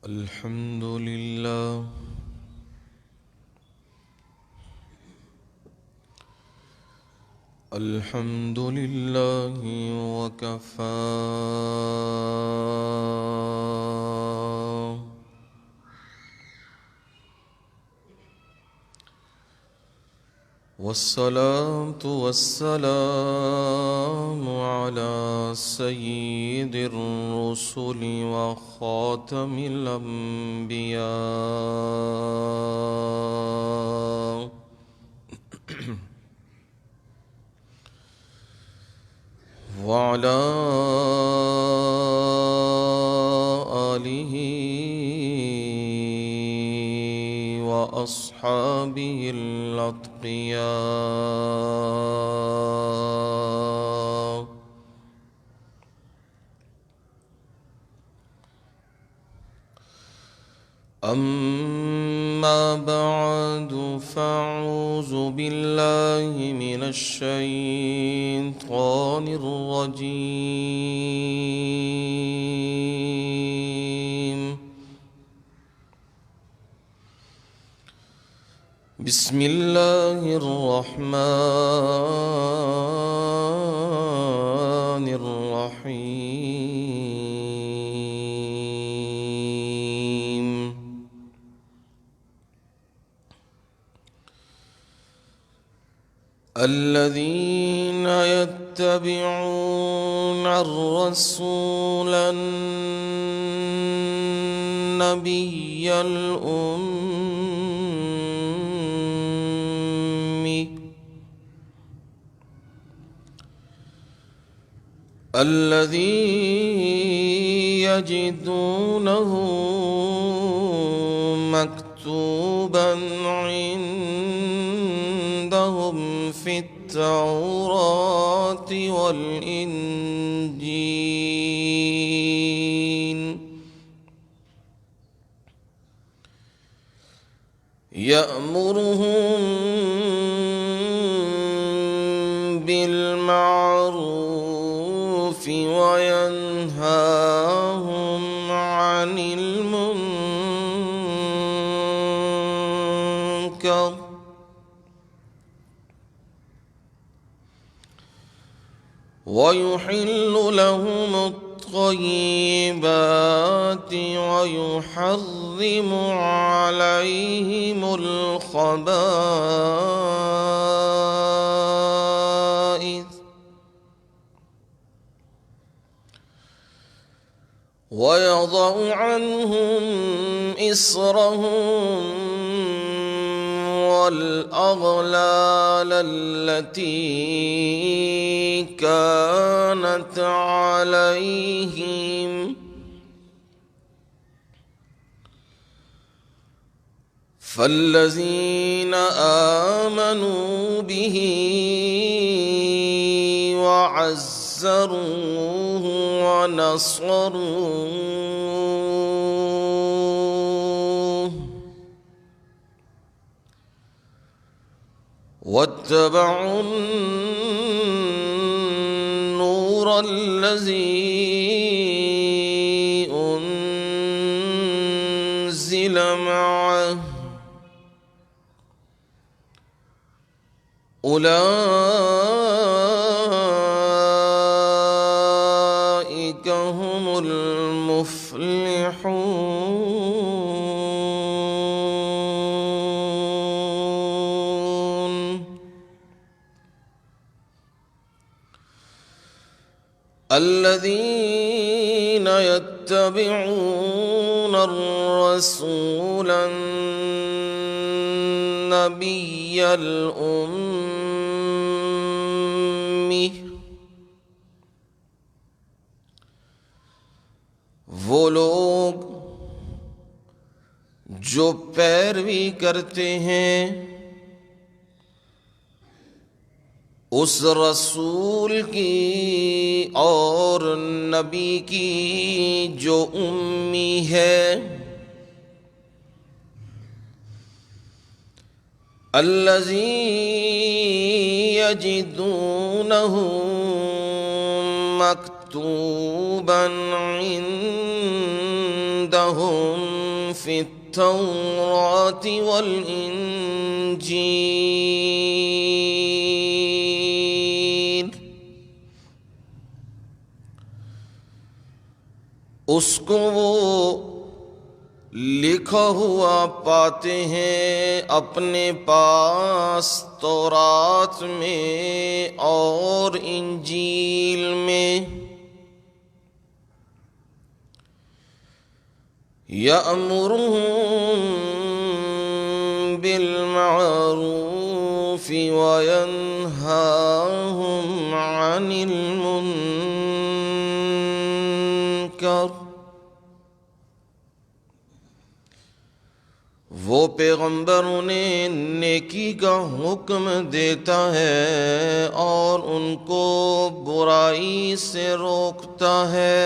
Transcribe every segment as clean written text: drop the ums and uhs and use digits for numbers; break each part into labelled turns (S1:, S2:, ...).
S1: الحمد لله الحمد لله وكفى والصلاة والسلام على سيد الرسل وخاتم الأنبياء وعلى آله وأصحابه الأتقياء أما بعد فأعوذ بالله من الشيطان الرجيم بسم الله الرحمن الرحيم الذين يتبعون الرسول النبي الأمي الذي يجدونه مكتوبا عندهم في التوراة والإنجيل يأمرهم بالمعروف وينهاهم عن المنكر ويحل لهم الطيبات ويحرم عليهم الخبائث ويضع عنهم إصرهم والأغلال التي كانت عليهم فالذين آمنوا به وعزروه ونصروه واتبعوا النور الذي أنزل معه أولئك هم المفلحون الذين يتبعون الرسول النبي الأمي وہ لوگ جو پیروی کرتے ہیں اس رسول کی اور نبی کی جو امی ہے الذی یجدونہ مکتوبا مكتوبا عندهم في التوراة والإنجيل، اس کو وہ لکھا ہوا پاتے ہیں اپنے پاس تورات میں اور انجیل میں، یأمرهم بالمعروف وینہاہم عن المنکر، وہ پیغمبر انہیں نیکی کا حکم دیتا ہے اور ان کو برائی سے روکتا ہے،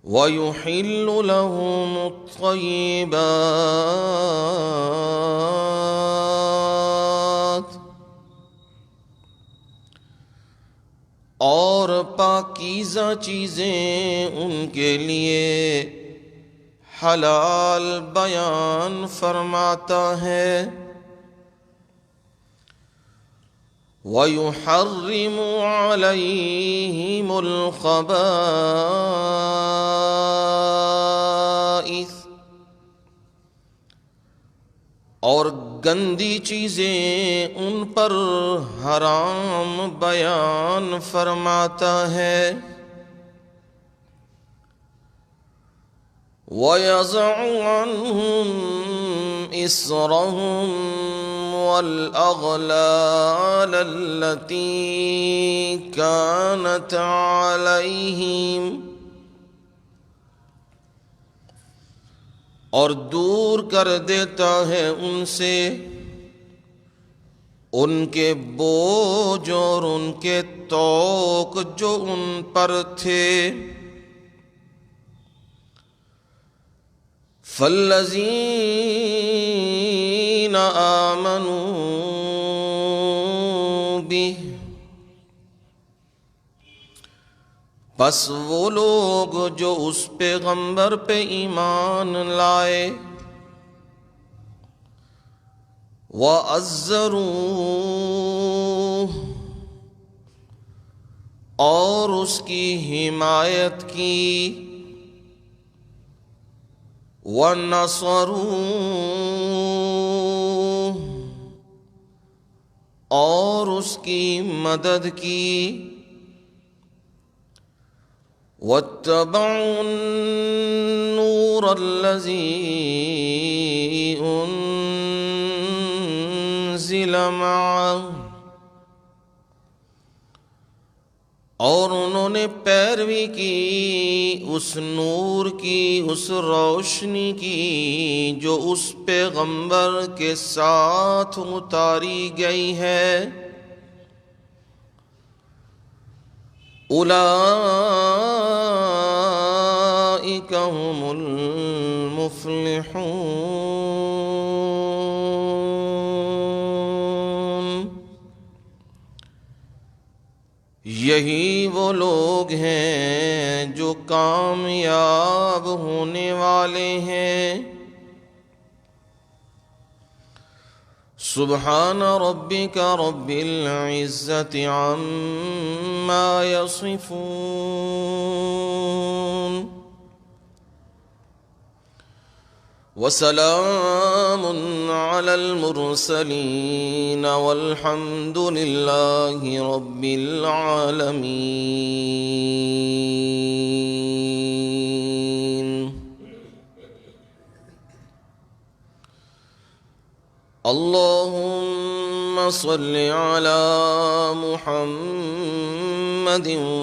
S1: وَيُحِلُّ لَهُمُ الطَّيِّبَاتِ، اور پاکیزہ چیزیں ان کے لیے حلال بیان فرماتا ہے، وَيُحَرِّمُ عَلَيْهِمُ الْخَبَائِثَ، اور گندی چیزیں ان پر حرام بیان فرماتا ہے، وَيَضَعُ عَنْهُمْ إِصْرَهُمْ وَالْأَغْلَالَ الَّتِي كَانَتْ عَلَيْهِمْ، اور دور کر دیتا ہے ان سے ان کے بوجھ اور ان کے طوق جو ان پر تھے، فَالَّذِينَ آمَنُوا بِهِ، پس وہ لوگ جو اس پیغمبر پہ ایمان لائے، وَعَزَّرُوهُ، اور اس کی حمایت کی، وَنَصَرُوهُ، اور اس کی مدد کی، وَاتَّبَعُوا النُّورَ الَّذِي أُنزِلَ مَعَهُ، اور انہوں نے پیروی کی اس نور کی، اس روشنی کی جو اس پیغمبر کے ساتھ اتاری گئی ہے، اولئک هم المفلحون، یہی وہ لوگ ہیں جو کامیاب ہونے والے ہیں۔ سبحان ربک رب العزت عما یصفون، وسلام علی المرسلین والحمد للہ رب العالمین۔ اللہم صل علی محمد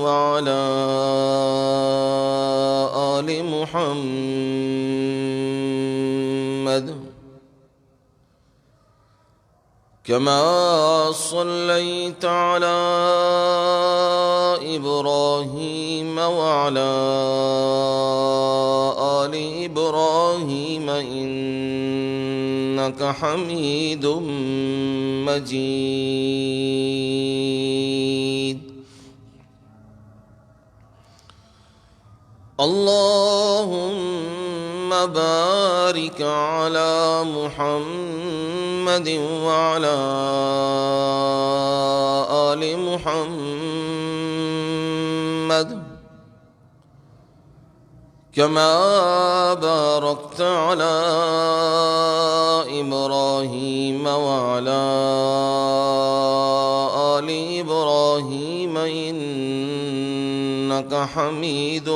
S1: وعلی آل محمد کما صلیت علی ابراہیم وعلی آل ابراہیم إنك حميد مجيد. اللهم بارك على محمد وعلى آل محمد كما باركت على إبراهيم وعلى آل إبراهيم إنك حميد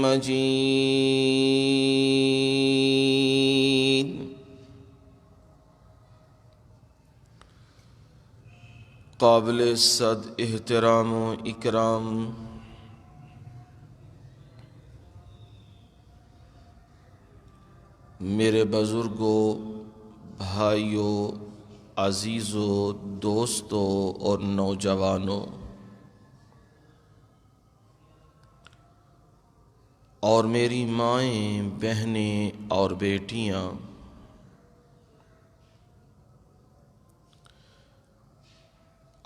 S1: مجيد. قابل صد احترام و اکرام میرے بزرگوں، بھائیوں، عزیزوں، دوستوں اور نوجوانوں اور میری مائیں، بہنیں اور بیٹیاں،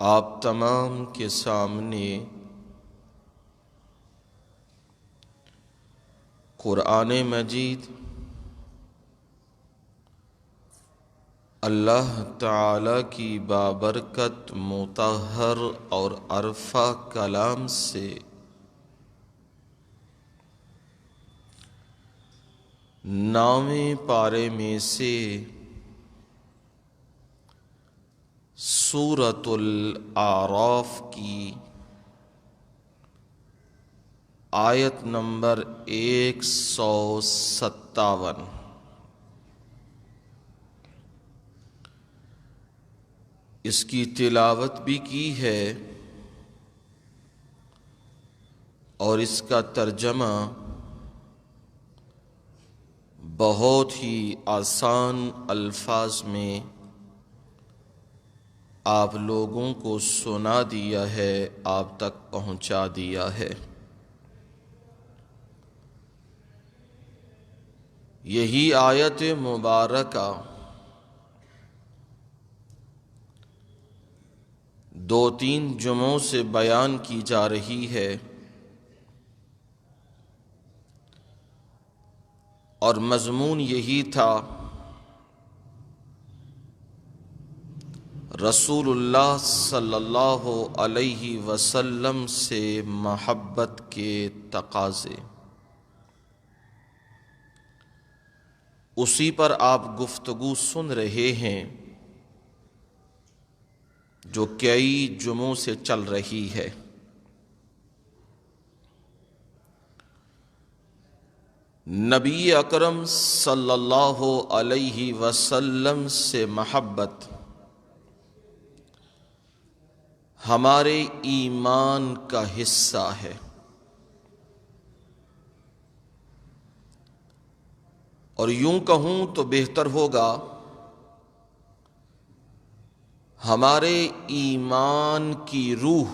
S1: آپ تمام کے سامنے قرآن مجید اللہ تعالی کی بابرکت مطہر اور عرفہ کلام سے نامے پارے میں سے سورۃ الاعراف کی آیت نمبر 157 اس کی تلاوت بھی کی ہے اور اس کا ترجمہ بہت ہی آسان الفاظ میں آپ لوگوں کو سنا دیا ہے، آپ تک پہنچا دیا ہے۔ یہی آیت مبارکہ 2-3 جمعوں سے بیان کی جا رہی ہے اور مضمون یہی تھا رسول اللہ صلی اللہ علیہ وسلم سے محبت کے تقاضے۔ اسی پر آپ گفتگو سن رہے ہیں جو کئی جمعوں سے چل رہی ہے۔ نبی اکرم صلی اللہ علیہ وسلم سے محبت ہمارے ایمان کا حصہ ہے، اور یوں کہوں تو بہتر ہوگا ہمارے ایمان کی روح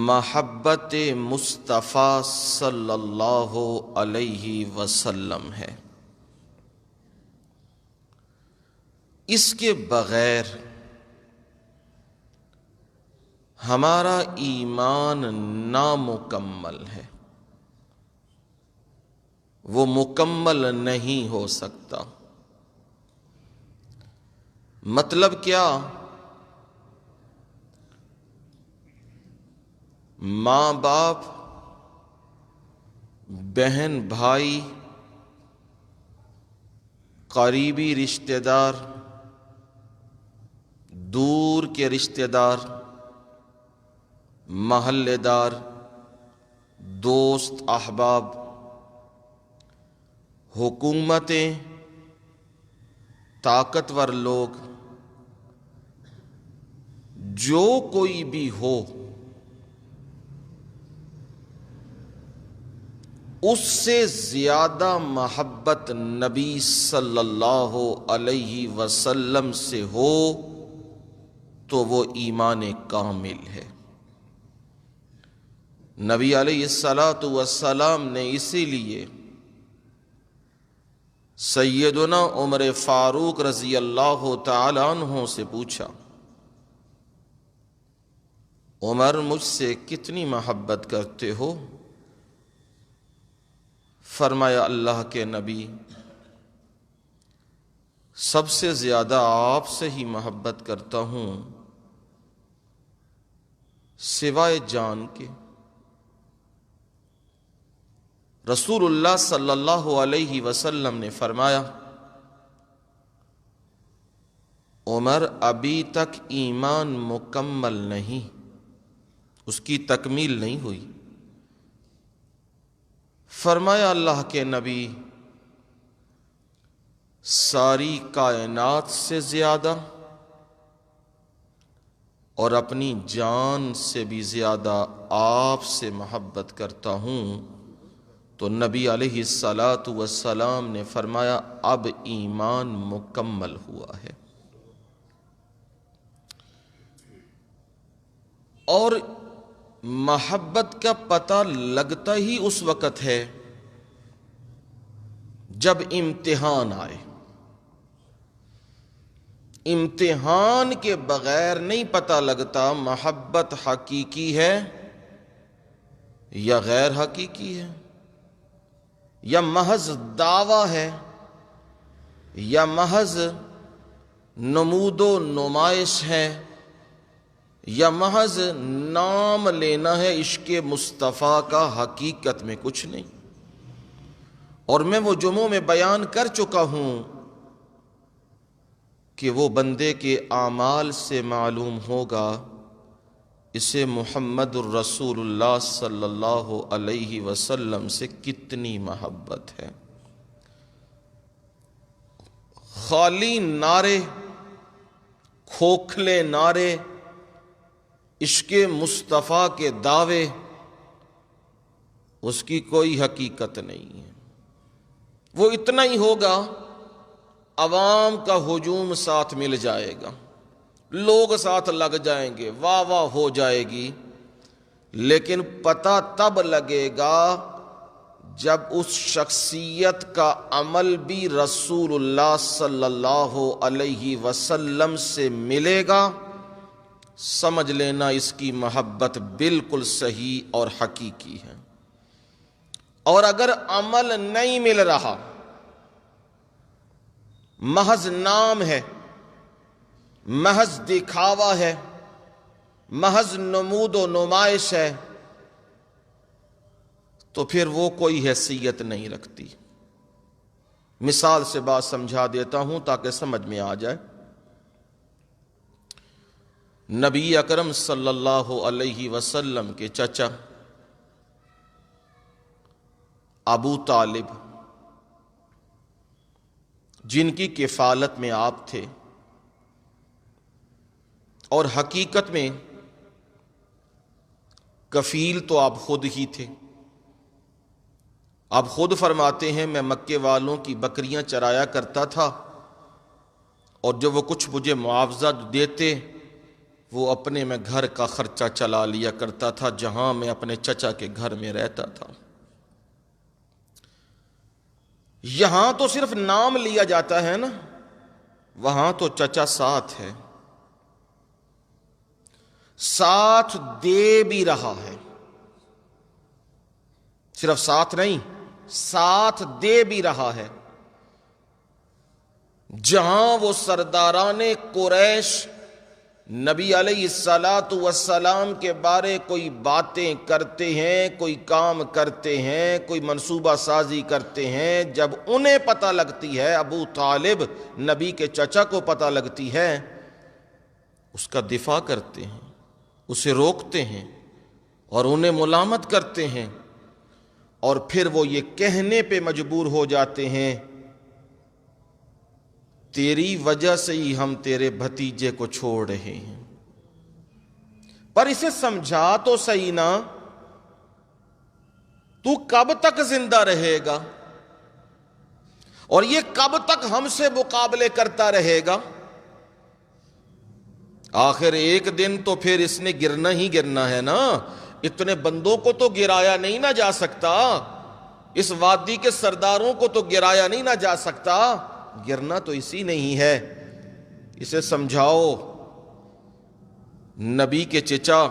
S1: محبت مصطفیٰ صلی اللہ علیہ وسلم ہے۔ اس کے بغیر ہمارا ایمان نامکمل ہے، وہ مکمل نہیں ہو سکتا۔ مطلب کیا؟ ماں باپ، بہن بھائی، قریبی رشتہ دار، دور کے رشتہ دار، محلے دار، دوست احباب، حکومتیں، طاقتور لوگ، جو کوئی بھی ہو، اس سے زیادہ محبت نبی صلی اللہ علیہ وسلم سے ہو تو وہ ایمان کامل ہے۔ نبی علیہ الصلاۃ والسلام نے اسی لیے سیدنا عمر فاروق رضی اللہ تعالی عنہ سے پوچھا، عمر مجھ سے کتنی محبت کرتے ہو؟ فرمایا، اللہ کے نبی، سب سے زیادہ آپ سے ہی محبت کرتا ہوں سوائے جان کے۔ رسول اللہ صلی اللہ علیہ وسلم نے فرمایا، عمر ابھی تک ایمان مکمل نہیں، اس کی تکمیل نہیں ہوئی۔ فرمایا، اللہ کے نبی، ساری کائنات سے زیادہ اور اپنی جان سے بھی زیادہ آپ سے محبت کرتا ہوں۔ تو نبی علیہ الصلاۃ والسلام نے فرمایا، اب ایمان مکمل ہوا ہے۔ اور محبت کا پتہ لگتا ہی اس وقت ہے جب امتحان آئے۔ امتحان کے بغیر نہیں پتہ لگتا محبت حقیقی ہے یا غیر حقیقی ہے، یا محض دعویٰ ہے یا محض نمود و نمائش ہے، یا محض نام لینا ہے عشق مصطفیٰ کا، حقیقت میں کچھ نہیں۔ اور میں وہ جمعوں میں بیان کر چکا ہوں کہ وہ بندے کے اعمال سے معلوم ہوگا اسے محمد الرسول اللہ صلی اللہ علیہ وسلم سے کتنی محبت ہے۔ خالی نعرے، کھوکھلے نعرے، عشق مصطفیٰ کے دعوے، اس کی کوئی حقیقت نہیں ہے۔ وہ اتنا ہی ہوگا، عوام کا ہجوم ساتھ مل جائے گا، لوگ ساتھ لگ جائیں گے، واہ واہ ہو جائے گی، لیکن پتہ تب لگے گا جب اس شخصیت کا عمل بھی رسول اللہ صلی اللہ علیہ وسلم سے ملے گا، سمجھ لینا اس کی محبت بالکل صحیح اور حقیقی ہے۔ اور اگر عمل نہیں مل رہا، محض نام ہے، محض دکھاوا ہے، محض نمود و نمائش ہے، تو پھر وہ کوئی حیثیت نہیں رکھتی۔ مثال سے بات سمجھا دیتا ہوں تاکہ سمجھ میں آ جائے۔ نبی اکرم صلی اللہ علیہ وسلم کے چچا ابو طالب، جن کی کفالت میں آپ تھے، اور حقیقت میں کفیل تو آپ خود ہی تھے۔ آپ خود فرماتے ہیں، میں مکے والوں کی بکریاں چرایا کرتا تھا، اور جو وہ کچھ مجھے معاوضہ دیتے وہ اپنے میں گھر کا خرچہ چلا لیا کرتا تھا، جہاں میں اپنے چچا کے گھر میں رہتا تھا۔ یہاں تو صرف نام لیا جاتا ہے نا، وہاں تو چچا ساتھ ہے، ساتھ دے بھی رہا ہے، صرف ساتھ نہیں، ساتھ دے بھی رہا ہے۔ جہاں وہ سرداران قریش نبی علیہ الصلاۃ والسلام کے بارے کوئی باتیں کرتے ہیں، کوئی کام کرتے ہیں، کوئی منصوبہ سازی کرتے ہیں، جب انہیں پتہ لگتی ہے، ابو طالب نبی کے چچا کو پتہ لگتی ہے، اس کا دفاع کرتے ہیں، اسے روکتے ہیں اور انہیں ملامت کرتے ہیں، اور پھر وہ یہ کہنے پہ مجبور ہو جاتے ہیں، تیری وجہ سے ہی ہم تیرے بھتیجے کو چھوڑ رہے ہیں۔ پر اسے سمجھا تو صحیح نا، تو کب تک زندہ رہے گا اور یہ کب تک ہم سے مقابلے کرتا رہے گا؟ آخر ایک دن تو پھر اس نے گرنا ہی گرنا ہے نا، اتنے بندوں کو تو گرایا نہیں نہ جا سکتا۔ اس وادی کے سرداروں کو تو گرایا نہیں نہ جا سکتا، گرنا تو اسی نہیں ہے، اسے سمجھاؤ۔ نبی کے چچا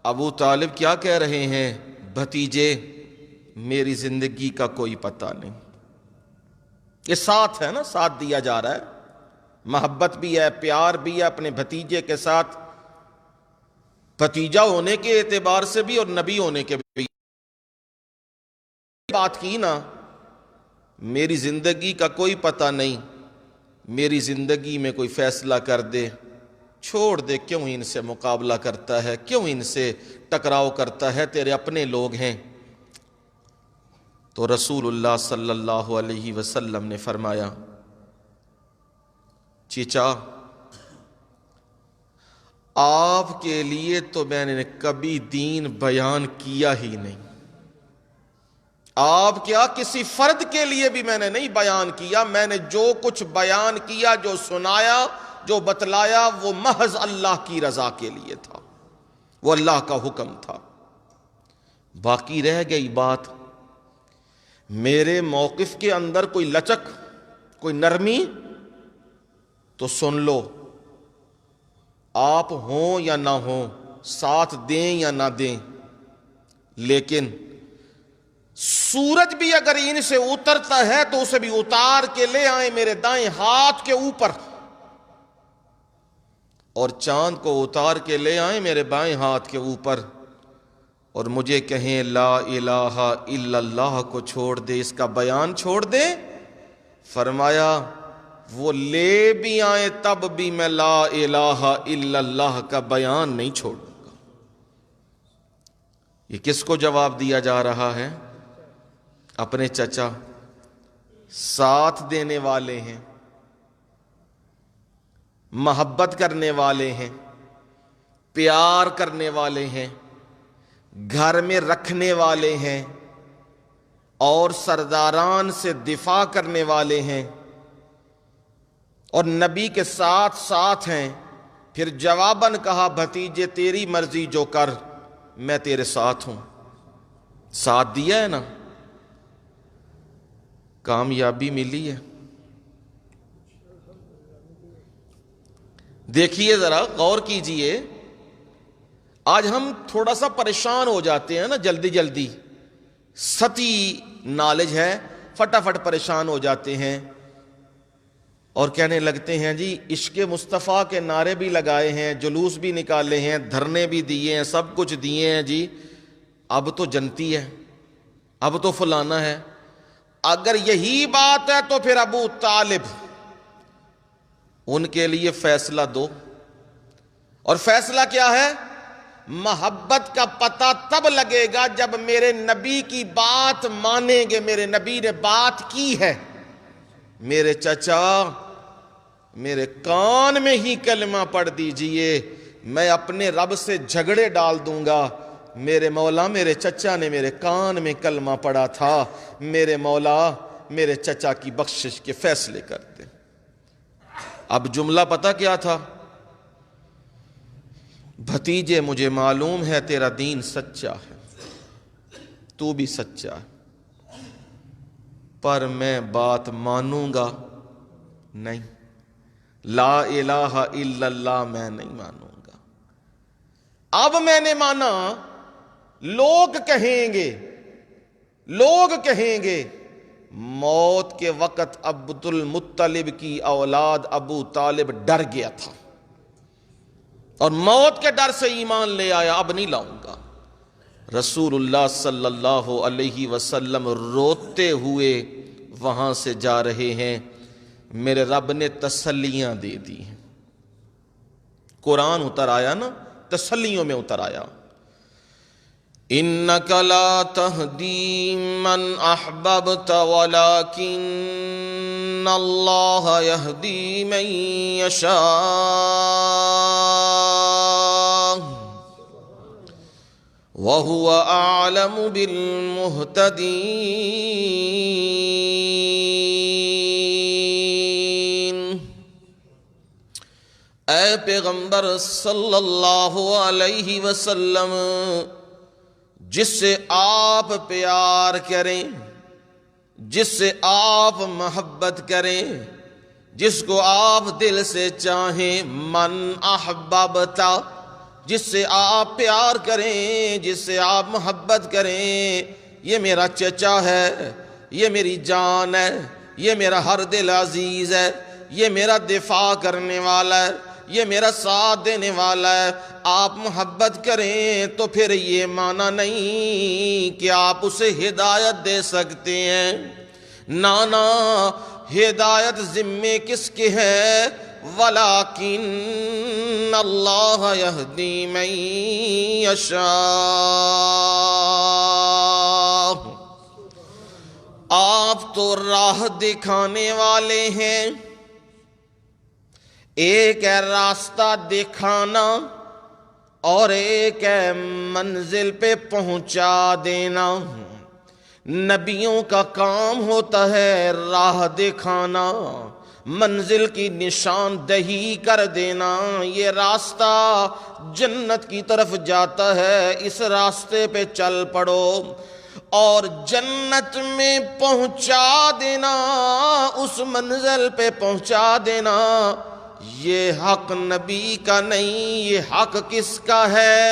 S1: ابو طالب کیا کہہ رہے ہیں؟ بھتیجے میری زندگی کا کوئی پتہ نہیں۔ یہ ساتھ ہے نا، ساتھ دیا جا رہا ہے، محبت بھی ہے، پیار بھی ہے اپنے بھتیجے کے ساتھ، بھتیجا ہونے کے اعتبار سے بھی اور نبی ہونے کے بھی۔ بات کی نا، میری زندگی کا کوئی پتہ نہیں، میری زندگی میں کوئی فیصلہ کر دے، چھوڑ دے، کیوں ان سے مقابلہ کرتا ہے، کیوں ان سے ٹکراؤ کرتا ہے، تیرے اپنے لوگ ہیں۔ تو رسول اللہ صلی اللہ علیہ وسلم نے فرمایا، چچا آپ کے لیے تو میں نے کبھی دین بیان کیا ہی نہیں، آپ کیا کسی فرد کے لیے بھی میں نے نہیں بیان کیا، میں نے جو کچھ بیان کیا، جو سنایا، جو بتلایا، وہ محض اللہ کی رضا کے لیے تھا، وہ اللہ کا حکم تھا۔ باقی رہ گئی بات، میرے موقف کے اندر کوئی لچک، کوئی نرمی، تو سن لو، آپ ہوں یا نہ ہوں، ساتھ دیں یا نہ دیں، لیکن سورج بھی اگر ان سے اترتا ہے تو اسے بھی اتار کے لے آئیں میرے دائیں ہاتھ کے اوپر، اور چاند کو اتار کے لے آئیں میرے بائیں ہاتھ کے اوپر، اور مجھے کہیں لا الہ الا اللہ کو چھوڑ دے، اس کا بیان چھوڑ دے۔ فرمایا وہ لے بھی آئیں تب بھی میں لا الہ الا اللہ کا بیان نہیں چھوڑوں گا۔ یہ کس کو جواب دیا جا رہا ہے؟ اپنے چچا، ساتھ دینے والے ہیں، محبت کرنے والے ہیں، پیار کرنے والے ہیں، گھر میں رکھنے والے ہیں، اور سرداران سے دفاع کرنے والے ہیں، اور نبی کے ساتھ ساتھ ہیں۔ پھر جواباً کہا بھتیجے تیری مرضی جو کر، میں تیرے ساتھ ہوں۔ ساتھ دیا ہے نا، کامیابی ملی ہے۔ دیکھیے ذرا غور کیجئے، آج ہم تھوڑا سا پریشان ہو جاتے ہیں نا، جلدی جلدی، سطحی نالج ہے، فٹافٹ پریشان ہو جاتے ہیں اور کہنے لگتے ہیں جی عشق مصطفیٰ کے نعرے بھی لگائے ہیں، جلوس بھی نکالے ہیں، دھرنے بھی دیے ہیں، سب کچھ دیے ہیں جی، اب تو جنتی ہے، اب تو فلانا ہے۔ اگر یہی بات ہے تو پھر ابو طالب، ان کے لیے فیصلہ دو، اور فیصلہ کیا ہے؟ محبت کا پتہ تب لگے گا جب میرے نبی کی بات مانیں گے، میرے نبی نے بات کی ہے۔ میرے چچا میرے کان میں ہی کلمہ پڑھ دیجئے، میں اپنے رب سے جھگڑے ڈال دوں گا۔ میرے مولا میرے چچا نے میرے کان میں کلمہ پڑھا تھا، میرے مولا میرے چچا کی بخشش کے فیصلے کرتے۔ اب جملہ پتہ کیا تھا؟ بھتیجے مجھے معلوم ہے تیرا دین سچا ہے، تو بھی سچا ہے، پر میں بات مانوں گا نہیں، لا الہ الا اللہ میں نہیں مانوں گا۔ اب میں نے مانا، لوگ کہیں گے موت کے وقت عبد المطلب کی اولاد ابو طالب ڈر گیا تھا اور موت کے ڈر سے ایمان لے آیا، اب نہیں لاؤں گا۔ رسول اللہ صلی اللہ علیہ وسلم روتے ہوئے وہاں سے جا رہے ہیں، میرے رب نے تسلیاں دے دی ہیں۔ قرآن اتر آیا نا، تسلیوں میں اتر آیا، انک لا تہدی من احببت ولکن اللہ یہدی من یشاء وہو اعلم بالمہتدین۔ اے پیغمبر صلی اللہ علیہ وسلم، جس سے آپ پیار کریں، جس سے آپ محبت کریں، جس کو آپ دل سے چاہیں، من احببتا، جس سے آپ پیار کریں، جس سے آپ محبت کریں، یہ میرا چچا ہے، یہ میری جان ہے، یہ میرا ہر دل عزیز ہے، یہ میرا دفاع کرنے والا ہے، یہ میرا ساتھ دینے والا ہے، آپ محبت کریں تو پھر یہ معنی نہیں کہ آپ اسے ہدایت دے سکتے ہیں۔ نانا، ہدایت ذمے کس کے ہے؟ وَلَٰكِنَّ اللَّهَ يَهْدِي مَن يَشَاءُ۔ آپ تو راہ دکھانے والے ہیں، ایک ہے راستہ دکھانا اور ایک ہے منزل پہ پہنچا دینا۔ نبیوں کا کام ہوتا ہے راہ دکھانا، منزل کی نشاندہی کر دینا، یہ راستہ جنت کی طرف جاتا ہے، اس راستے پہ چل پڑو، اور جنت میں پہنچا دینا، اس منزل پہ پہنچا دینا۔ یہ حق نبی کا نہیں، یہ حق کس کا ہے؟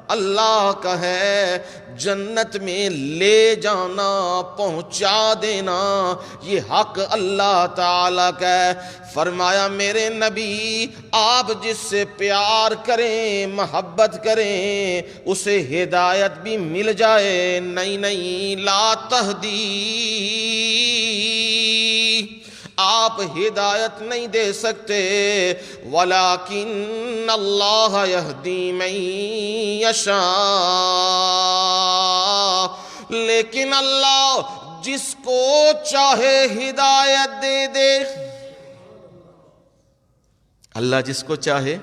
S1: اللہ کا ہے۔ جنت میں لے جانا، پہنچا دینا، یہ حق اللہ تعالیٰ کا ہے۔ فرمایا میرے نبی، آپ جس سے پیار کریں، محبت کریں، اسے ہدایت بھی مل جائے، نہیں لا تہدی، آپ ہدایت نہیں دے سکتے، وَلَٰكِنَّ اللَّهَ يَهْدِي مَن يَشَاءُ، لیکن اللہ جس کو چاہے ہدایت دے دے۔ اللہ جس کو چاہے،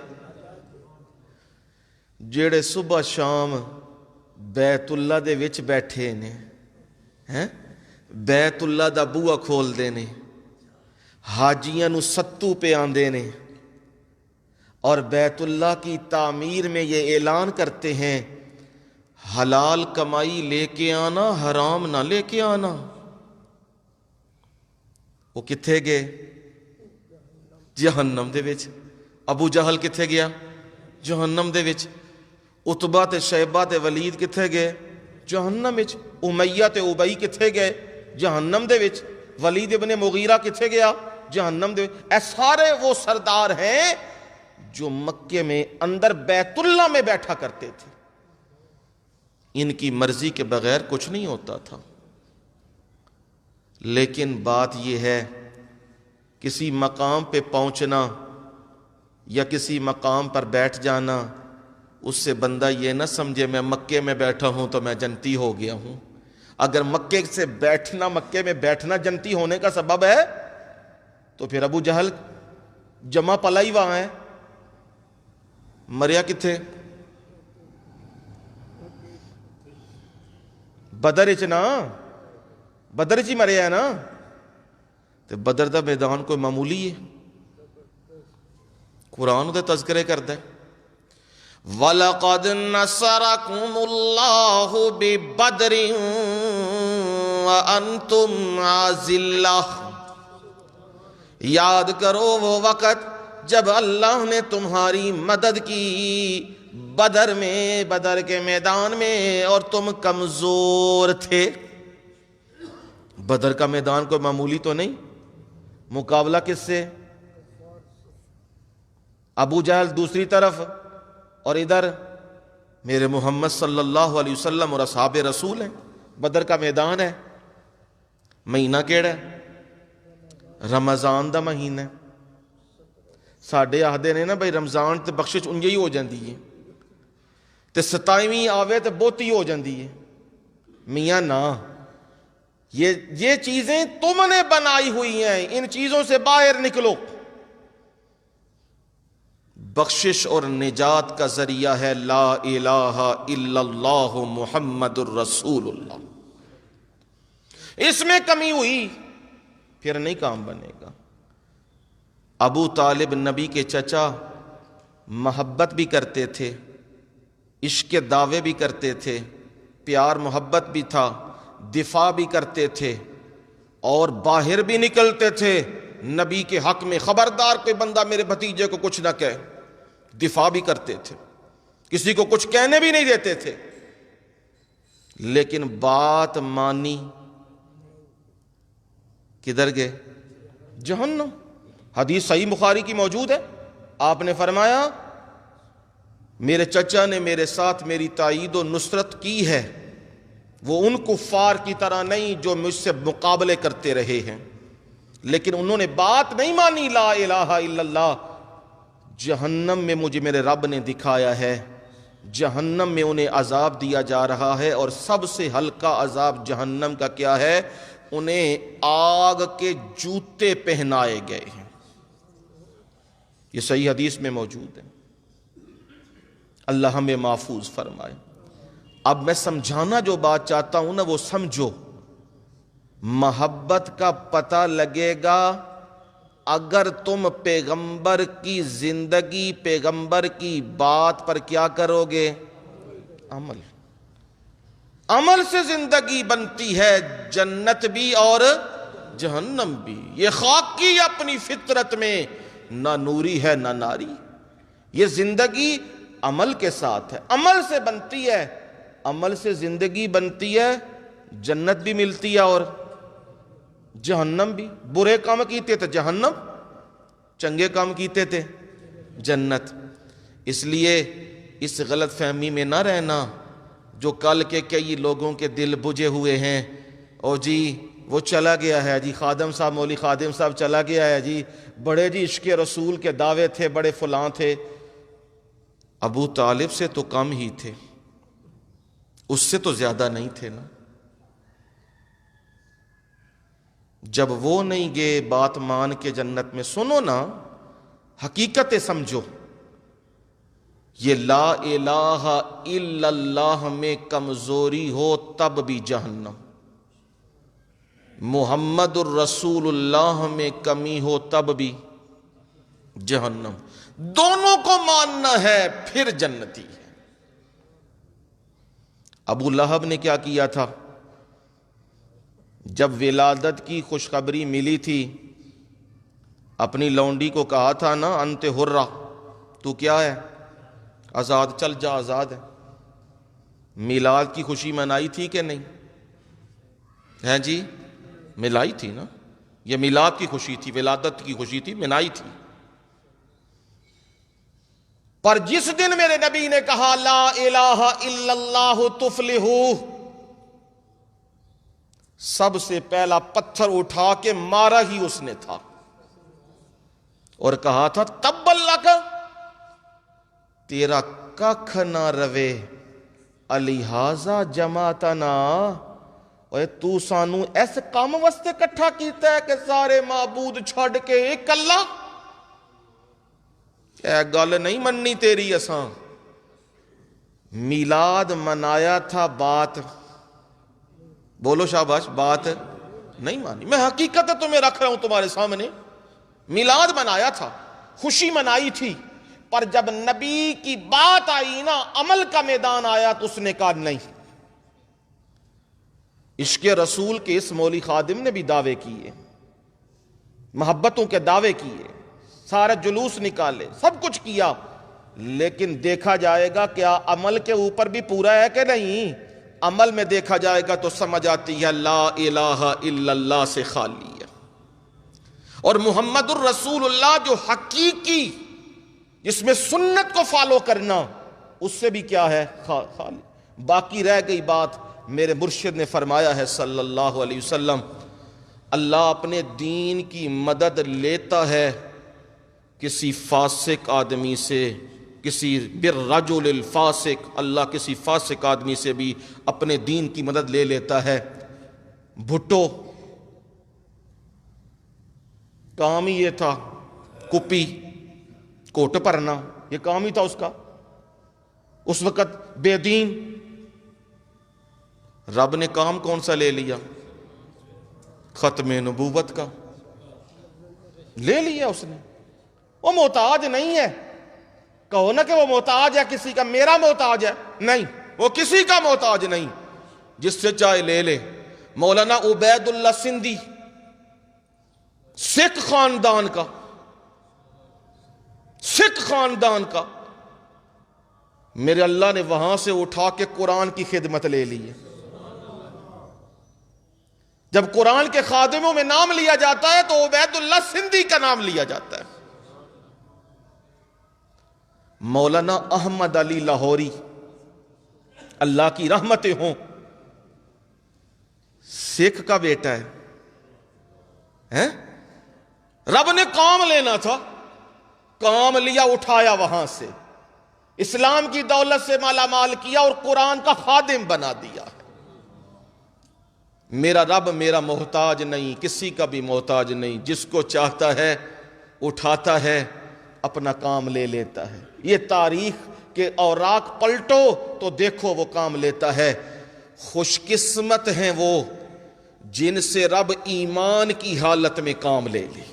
S1: جڑے صبح شام بیت اللہ دے وچ بیٹھے نے، بیت اللہ دا بوہا کھول دے نے، حاجیاں نو ستو پہ آندے نے، اور بیت اللہ کی تعمیر میں یہ اعلان کرتے ہیں حلال کمائی لے کے آنا، حرام نہ لے کے آنا۔ وہ کتھے گئے؟ جہنم دے وچ۔ ابو جہل کتھے گیا؟ جہنم دے وچ۔ عتبہ تے شیبہ تے ولید کتھے گئے؟ جہنم وچ۔ امیہ تے ابئی کتھے گئے؟ جہنم دے وچ۔ ولید ابن مغیرہ کتھے گیا؟ جہنم دے وچ۔ اے سارے وہ سردار ہیں جو مکے میں اندر بیت اللہ میں بیٹھا کرتے تھے، ان کی مرضی کے بغیر کچھ نہیں ہوتا تھا۔ لیکن بات یہ ہے، کسی مقام پہ پہنچنا یا کسی مقام پر بیٹھ جانا، اس سے بندہ یہ نہ سمجھے میں مکے میں بیٹھا ہوں تو میں جنتی ہو گیا ہوں۔ اگر مکے میں بیٹھنا جنتی ہونے کا سبب ہے تو پھر ابو جہل جمع پلائی وہاں ہے، مریا کتھے؟ بدر اچ نا، بدر چ ہی مریا ہے نا، تو بدر دا میدان کوئی معمولی ہے؟ قرآن دے تذکرے کرتا ہے وَلَقَدْ نَصَرَكُمُ اللَّهُ بِبَدْرٍ وَأَنْتُمْ أَذِلَّةٌ۔ یاد کرو وہ وقت جب اللہ نے تمہاری مدد کی بدر میں، بدر کے میدان میں، اور تم کمزور تھے۔ بدر کا میدان کوئی معمولی تو نہیں، مقابلہ کس سے؟ ابو جہل دوسری طرف، اور ادھر میرے محمد صلی اللہ علیہ وسلم اور اصحاب رسول ہیں۔ بدر کا میدان ہے۔ مہینہ کیڑا ہے؟ رمضان دا مہینہ ہے۔ ساڈے آہدے نے نا بھائی رمضان تے بخشش انجے ہی ہو جاندی ہے، تے 27ویں آوے تے بہتی ہو جاندی ہے۔ میاں نا، یہ چیزیں تم نے بنائی ہوئی ہیں، ان چیزوں سے باہر نکلو۔ بخشش اور نجات کا ذریعہ ہے لا الہ الا اللہ محمد الرسول اللہ۔ اس میں کمی ہوئی پھر نہیں کام بنے گا۔ ابو طالب نبی کے چچا، محبت بھی کرتے تھے، عشق کے دعوے بھی کرتے تھے، پیار محبت بھی تھا، دفاع بھی کرتے تھے اور باہر بھی نکلتے تھے نبی کے حق میں، خبردار کوئی بندہ میرے بھتیجے کو کچھ نہ کہے، دفاع بھی کرتے تھے، کسی کو کچھ کہنے بھی نہیں دیتے تھے، لیکن بات مانی کدھر گئے؟ جہنم۔ حدیث صحیح بخاری کی موجود ہے، آپ نے فرمایا میرے چچا نے میرے ساتھ میری تائید و نصرت کی ہے، وہ ان کفار کی طرح نہیں جو مجھ سے مقابلے کرتے رہے ہیں، لیکن انہوں نے بات نہیں مانی لا الہ الا اللہ۔ جہنم میں مجھے میرے رب نے دکھایا ہے، جہنم میں انہیں عذاب دیا جا رہا ہے، اور سب سے ہلکا عذاب جہنم کا کیا ہے؟ انہیں آگ کے جوتے پہنائے گئے ہیں۔ یہ صحیح حدیث میں موجود ہے، اللہ ہمیں محفوظ فرمائے۔ اب میں سمجھانا جو بات چاہتا ہوں نا وہ سمجھو، محبت کا پتہ لگے گا اگر تم پیغمبر کی زندگی، پیغمبر کی بات پر کیا کرو گے؟ عمل۔ عمل سے زندگی بنتی ہے، جنت بھی اور جہنم بھی۔ یہ خاک کی اپنی فطرت میں نہ نوری ہے نہ ناری، یہ زندگی عمل کے ساتھ ہے، عمل سے بنتی ہے، عمل سے زندگی بنتی ہے، جنت بھی ملتی ہے اور جہنم بھی۔ برے کام کیتے تھے جہنم، چنگے کام کیتے تھے جنت۔ اس لیے اس غلط فہمی میں نہ رہنا جو کل کے کئی لوگوں کے دل بجھے ہوئے ہیں، اور جی وہ چلا گیا ہے جی، خادم صاحب، مولوی خادم صاحب چلا گیا ہے جی، بڑے جی عشق رسول کے دعوے تھے، بڑے فلاں تھے۔ ابو طالب سے تو کم ہی تھے، اس سے تو زیادہ نہیں تھے نا۔ جب وہ نہیں گئے بات مان کے جنت میں، سنو نا حقیقتیں سمجھو، یہ لا الہ الا اللہ میں کمزوری ہو تب بھی جہنم، محمد الرسول اللہ میں کمی ہو تب بھی جہنم، دونوں کو ماننا ہے پھر جنتی ہے۔ ابو لہب نے کیا کیا تھا؟ جب ولادت کی خوشخبری ملی تھی، اپنی لونڈی کو کہا تھا نا انت حرہ، تو کیا ہے؟ آزاد، چل جا، آزاد ہے۔ میلاد کی خوشی منائی تھی کہ نہیں؟ ہیں جی، ملائی تھی نا، یہ میلاد کی خوشی تھی، ولادت کی خوشی تھی، منائی تھی۔ پر جس دن میرے نبی نے کہا لا الہ الا اللہ تفلحو، سب سے پہلا پتھر اٹھا کے مارا ہی اس نے تھا، اور کہا تھا تبا لک، تیرا ککھ نہ روے، الہٰذا جماعتنا، اوے تو سانو ایس کام واسطے کٹھا کیتا ہے کہ سارے معبود چھڑ کے ایک اللہ؟ اے گل نہیں مننی تیری، اساں میلاد منایا تھا، بات بولو شاباش، بات نہیں مانی۔ میں حقیقت تمہیں رکھ رہا ہوں تمہارے سامنے، میلاد منایا تھا، خوشی منائی تھی، پر جب نبی کی بات آئی نا، عمل کا میدان آیا تو اس نے کہا نہیں۔ عشق رسول کے اس مولوی خادم نے بھی دعوے کیے، محبتوں کے دعوے کیے، سارا جلوس نکالے، سب کچھ کیا، لیکن دیکھا جائے گا کیا عمل کے اوپر بھی پورا ہے کہ نہیں؟ عمل میں دیکھا جائے گا تو سمجھ آتی ہے لا الہ الا اللہ سے خالی ہے، اور محمد الرسول اللہ جو حقیقی، جس میں سنت کو فالو کرنا، اس سے بھی کیا ہے؟ خالی۔ باقی رہ گئی بات، میرے مرشد نے فرمایا ہے صلی اللہ علیہ وسلم، اللہ اپنے دین کی مدد لیتا ہے کسی فاسق آدمی سے، کسی بالرجل الفاسق، اللہ کسی فاسق آدمی سے بھی اپنے دین کی مدد لے لیتا ہے۔ بھٹو کام ہی یہ تھا، کپی کوٹ پرنا، یہ کام ہی تھا اس کا، اس وقت بے دین۔ رب نے کام کون سا لے لیا؟ ختم نبوت کا لے لیا اس نے۔ وہ محتاج نہیں ہے، کہو نا کہ وہ محتاج ہے کسی کا، میرا محتاج ہے، نہیں، وہ کسی کا محتاج نہیں، جس سے چاہے لے لے. مولانا عبید اللہ سندھی سکھ خاندان کا میرے اللہ نے وہاں سے اٹھا کے قرآن کی خدمت لے لی ہے. جب قرآن کے خادموں میں نام لیا جاتا ہے تو عبید اللہ سندھی کا نام لیا جاتا ہے. مولانا احمد علی لاہوری اللہ کی رحمتیں ہوں، سکھ کا بیٹا ہے. رب نے کام لینا تھا، کام لیا، اٹھایا وہاں سے، اسلام کی دولت سے مالا مال کیا اور قرآن کا خادم بنا دیا. میرا رب میرا محتاج نہیں، کسی کا بھی محتاج نہیں، جس کو چاہتا ہے اٹھاتا ہے، اپنا کام لے لیتا ہے. یہ تاریخ کے اوراق پلٹو تو دیکھو وہ کام لیتا ہے. خوش قسمت ہیں وہ جن سے رب ایمان کی حالت میں کام لے لے.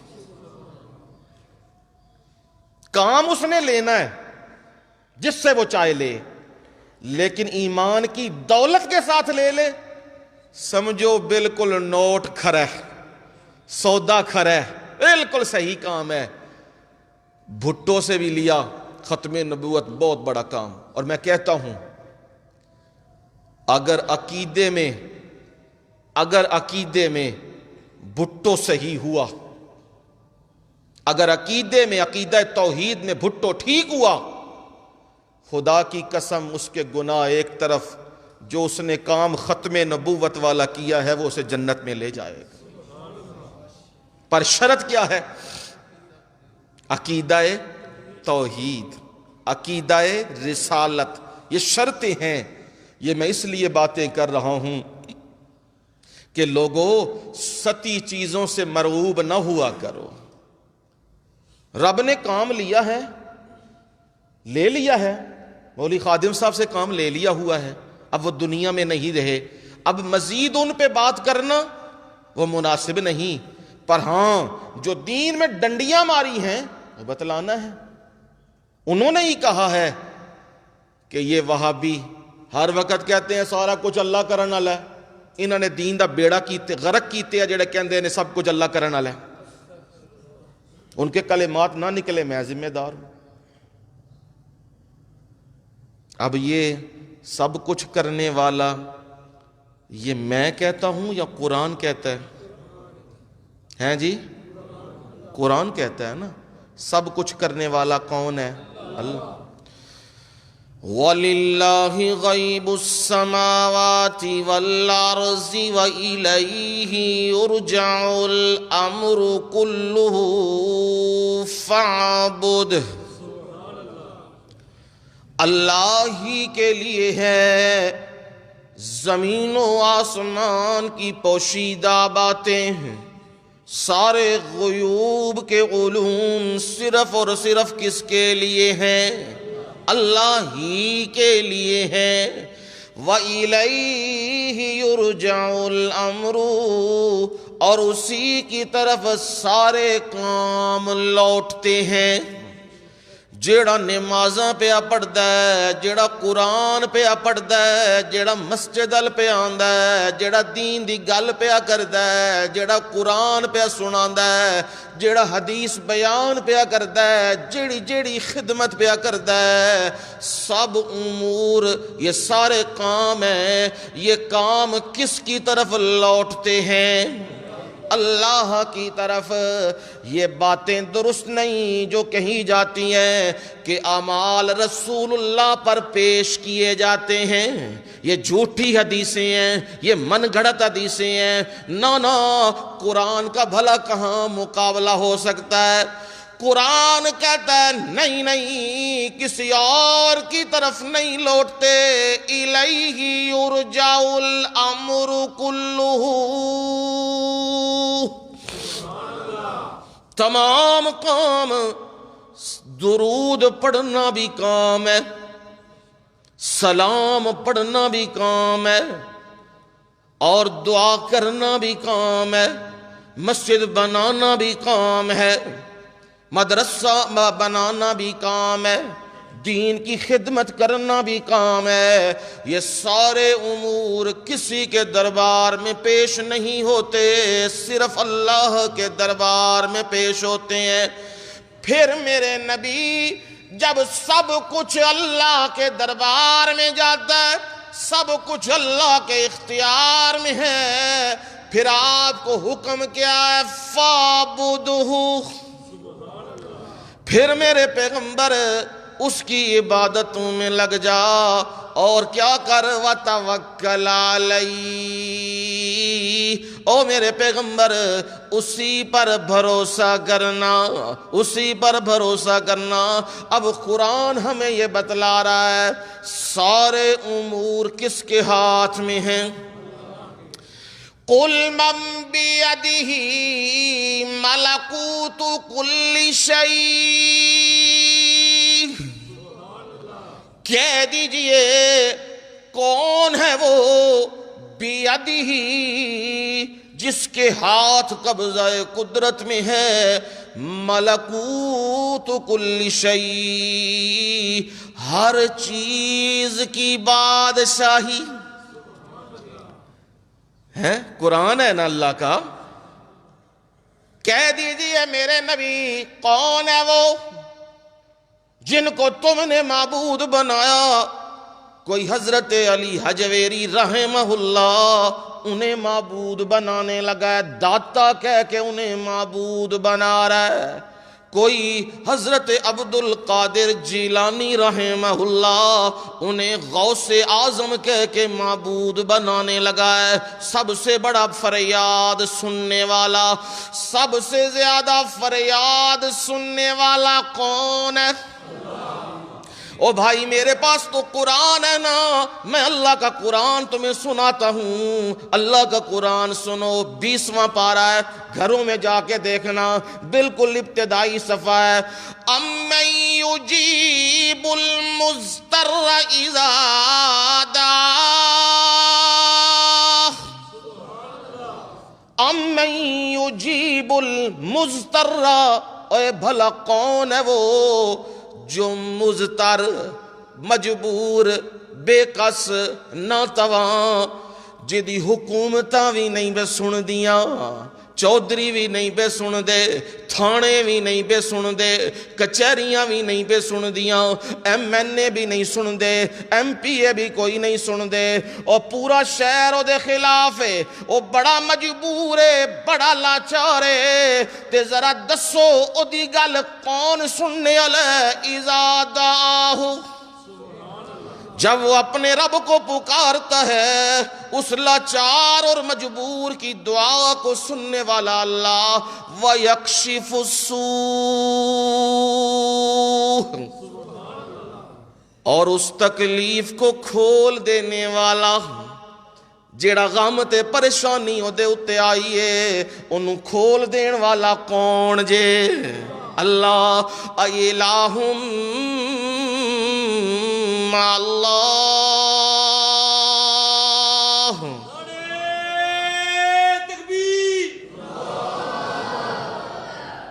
S1: کام اس نے لینا ہے جس سے وہ چاہے لے، لیکن ایمان کی دولت کے ساتھ لے لے، سمجھو بالکل نوٹ کھرا ہے، سودا کھرا ہے، بالکل صحیح کام ہے. بھٹو سے بھی لیا ختم نبوت، بہت بڑا کام. اور میں کہتا ہوں اگر عقیدے میں بھٹو صحیح ہوا، اگر عقیدے میں، عقیدہ توحید میں بھٹو ٹھیک ہوا، خدا کی قسم اس کے گناہ ایک طرف، جو اس نے کام ختم نبوت والا کیا ہے وہ اسے جنت میں لے جائے گا. پر شرط کیا ہے؟ عقیدہ توحید، عقیدہ رسالت، یہ شرطیں ہیں. یہ میں اس لیے باتیں کر رہا ہوں کہ لوگوں ستی چیزوں سے مرعوب نہ ہوا کرو. رب نے کام لیا ہے، لے لیا ہے. مولوی خادم صاحب سے کام لے لیا ہوا ہے، اب وہ دنیا میں نہیں رہے، اب مزید ان پہ بات کرنا وہ مناسب نہیں. پر ہاں جو دین میں ڈنڈیاں ماری ہیں وہ بتلانا ہے. انہوں نے ہی کہا ہے کہ یہ وہابی ہر وقت کہتے ہیں سارا کچھ اللہ کرن والا ہے. انہوں نے دین دا بیڑا کیتے، غرق کیتے ہیں جڑے کہندے نے سب کچھ اللہ کرن والا ہے. ان کے کلمات نہ نکلے میں ذمہ دار ہوں. اب یہ سب کچھ کرنے والا یہ میں کہتا ہوں یا قرآن کہتا ہے جی؟ قرآن کہتا ہے نا. سب کچھ کرنے والا کون ہے؟ اللہ. وَلِلَّهِ غَيْبُ السَّمَاوَاتِ وَالْأَرْضِ وَإِلَيْهِ يُرْجَعُ الْأَمْرُ كُلُّهُ فَاعْبُدْهُ. اللہ ہی کے لیے ہے زمین و آسمان کی پوشیدہ باتیں ہیں. سارے غیوب کے علوم صرف اور صرف کس کے لیے ہیں؟ اللہ ہی کے لیے ہیں. وَإِلَيْهِ يُرْجَعُ الْأَمْرُ، اور اسی کی طرف سارے کام لوٹتے ہیں. جیڑا نمازاں پہ پڑھدا ہے، جیڑا قرآن پہ پڑھدا ہے، جیڑا مسجد ال پہ آندا ہے، جیڑا دین دی گل پہ کردا ہے، جیڑا قرآن پہ سناندا ہے، جیڑا حدیث بیان پہ کردا ہے، جیڑی خدمت پہ کردا ہے، سب امور، یہ سارے کام ہیں. یہ کام کس کی طرف لوٹتے ہیں؟ اللہ کی طرف. یہ باتیں درست نہیں جو کہی جاتی ہیں کہ اعمال رسول اللہ پر پیش کیے جاتے ہیں، یہ جھوٹی حدیثیں ہیں، یہ من گھڑت حدیثیں ہیں. نہ قرآن کا بھلا کہاں مقابلہ ہو سکتا ہے؟ قرآن کہتا ہے نہیں کسی اور کی طرف نہیں لوٹتے. الیہ یرجع الامر کلہ، تمام کام. درود پڑھنا بھی کام ہے، سلام پڑھنا بھی کام ہے، اور دعا کرنا بھی کام ہے، مسجد بنانا بھی کام ہے، مدرسہ بنانا بھی کام ہے، دین کی خدمت کرنا بھی کام ہے۔ یہ سارے امور کسی کے دربار میں پیش نہیں ہوتے، صرف اللہ کے دربار میں پیش ہوتے ہیں۔ پھر میرے نبی جب سب کچھ اللہ کے دربار میں جاتا ہے، سب کچھ اللہ کے اختیار میں ہے، پھر آپ کو حکم کیا ہے فَاعْبُدْهُ، پھر میرے پیغمبر اس کی عبادتوں میں لگ جا اور کیا کر وَتَوَكَّلْ عَلَيْهِ، او میرے پیغمبر اسی پر بھروسہ کرنا، اسی پر بھروسہ کرنا۔ اب قرآن ہمیں یہ بتلا رہا ہے سارے امور کس کے ہاتھ میں ہیں۔ قُلْ مَنْ بِيَدِهِ مَلَكُوتُ كُلِّ شَيْءٍ، کہہ دیجئے کون ہے وہ بیدہ، جس کے ہاتھ قبضہ قدرت میں ہے ملکوت کل شیء، ہر چیز کی بادشاہی ہے۔ قرآن ہے نا اللہ کا۔ کہہ دیجئے میرے نبی کون ہے وہ جن کو تم نے معبود بنایا؟ کوئی حضرت علی حجویری رحمہ اللہ انہیں معبود بنانے لگا ہے، داتا کہہ کے انہیں معبود بنا رہا ہے۔ کوئی حضرت عبد القادر جیلانی رحمہ اللہ انہیں غوث اعظم کہہ کے معبود بنانے لگا ہے۔ سب سے بڑا فریاد سننے والا، سب سے زیادہ فریاد سننے والا کون ہے؟ او بھائی میرے پاس تو قرآن ہے نا، میں اللہ کا قرآن تمہیں سناتا ہوں۔ اللہ کا قرآن سنو، 20واں پارہ ہے، گھروں میں جا کے دیکھنا، بالکل ابتدائی صفحہ ہے۔ أَمَّن يُجِيبُ الْمُضْطَرَّ إِذَا دَعَاهُ، أَمَّن يُجِيبُ الْمُضْطَرَّ، اے بھلا کون ہے وہ جو مضطر، مجبور، بے کس، ناتواں، جدی حکومتاں بھی نہیں بے سن دیاں، چودھری بھی نہیں بے سن دے، تھانے بھی نہیں بے سن دے، کچہریاں بھی نہیں بے سن دیاں، MNA بھی نہیں سن دے، MPA بھی کوئی نہیں سن دے، اور پورا شہر او دے خلاف ہے، او بڑا مجبور ہے، بڑا لاچار ہے، تے ذرا دسو او دی گل کون سننے والے؟ اذا دعاہ، جب وہ اپنے رب کو پکارتا ہے، اس لاچار اور مجبور کی دعا کو سننے والا اللہ۔ وَيَكْشِفُ السُّوءَ، اور اس تکلیف کو کھول دینے والا، جیڑا غم تے پریشانی او دے اتے آئیے انہوں کھول دین والا کون جے؟ اللہ۔ اِلَٰهٌ مَّعَ اللَّهِ،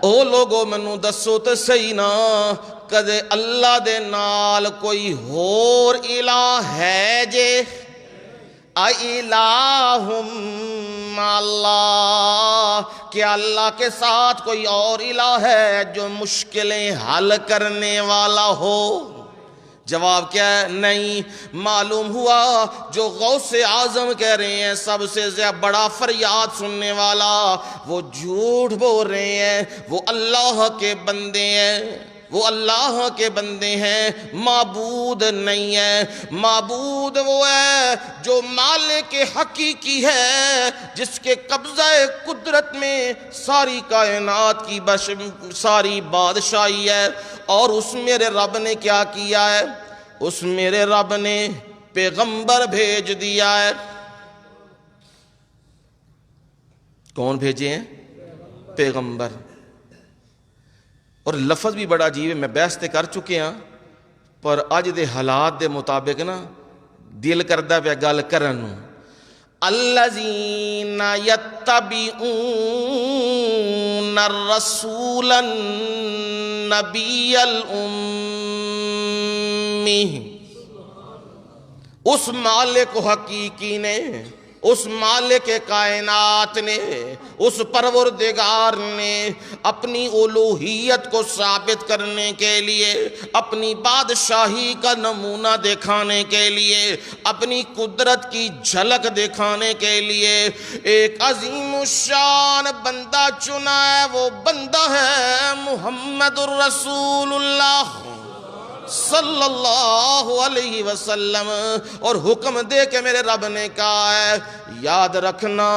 S1: او لوگو منو دسو تے صحیح نا، کدے اللہ دے نال کوئی ہور الہ ہے جے؟ اِلَٰهٌ مَّعَ اللَّهِ، کیا اللہ کے ساتھ کوئی اور الہ ہے جو مشکلیں حل کرنے والا ہو؟ جواب کیا ہے؟ نہیں۔ معلوم ہوا جو غوث اعظم کہہ رہے ہیں سب سے زیادہ بڑا فریاد سننے والا، وہ جھوٹ بول رہے ہیں، وہ اللہ کے بندے ہیں، وہ اللہ کے بندے ہیں، معبود نہیں ہے۔ معبود وہ ہے جو مالک حقیقی ہے، جس کے قبضہ قدرت میں ساری کائنات کی ساری بادشاہی ہے۔ اور اس میرے رب نے کیا کیا ہے؟ اس میرے رب نے پیغمبر بھیج دیا ہے۔ کون بھیجے ہیں؟ پیغمبر۔ اور لفظ بھی بڑا عجیب ہے، میں بحث تے کر چکے ہاں، پر اج دے حالات دے مطابق نا دل کردہ پہ گل کرن۔ الذین یتبعون الرسول النبی الأمی، امی، اس مالک حقیقی نے، اس مالک کائنات نے، اس پروردگار نے اپنی الوہیت کو ثابت کرنے کے لیے، اپنی بادشاہی کا نمونہ دکھانے کے لیے، اپنی قدرت کی جھلک دکھانے کے لیے ایک عظیم الشان بندہ چنا ہے۔ وہ بندہ ہے محمد الرسول اللہ صلی اللہ علیہ وسلم۔ اور حکم دے کے میرے رب نے کہا ہے، یاد رکھنا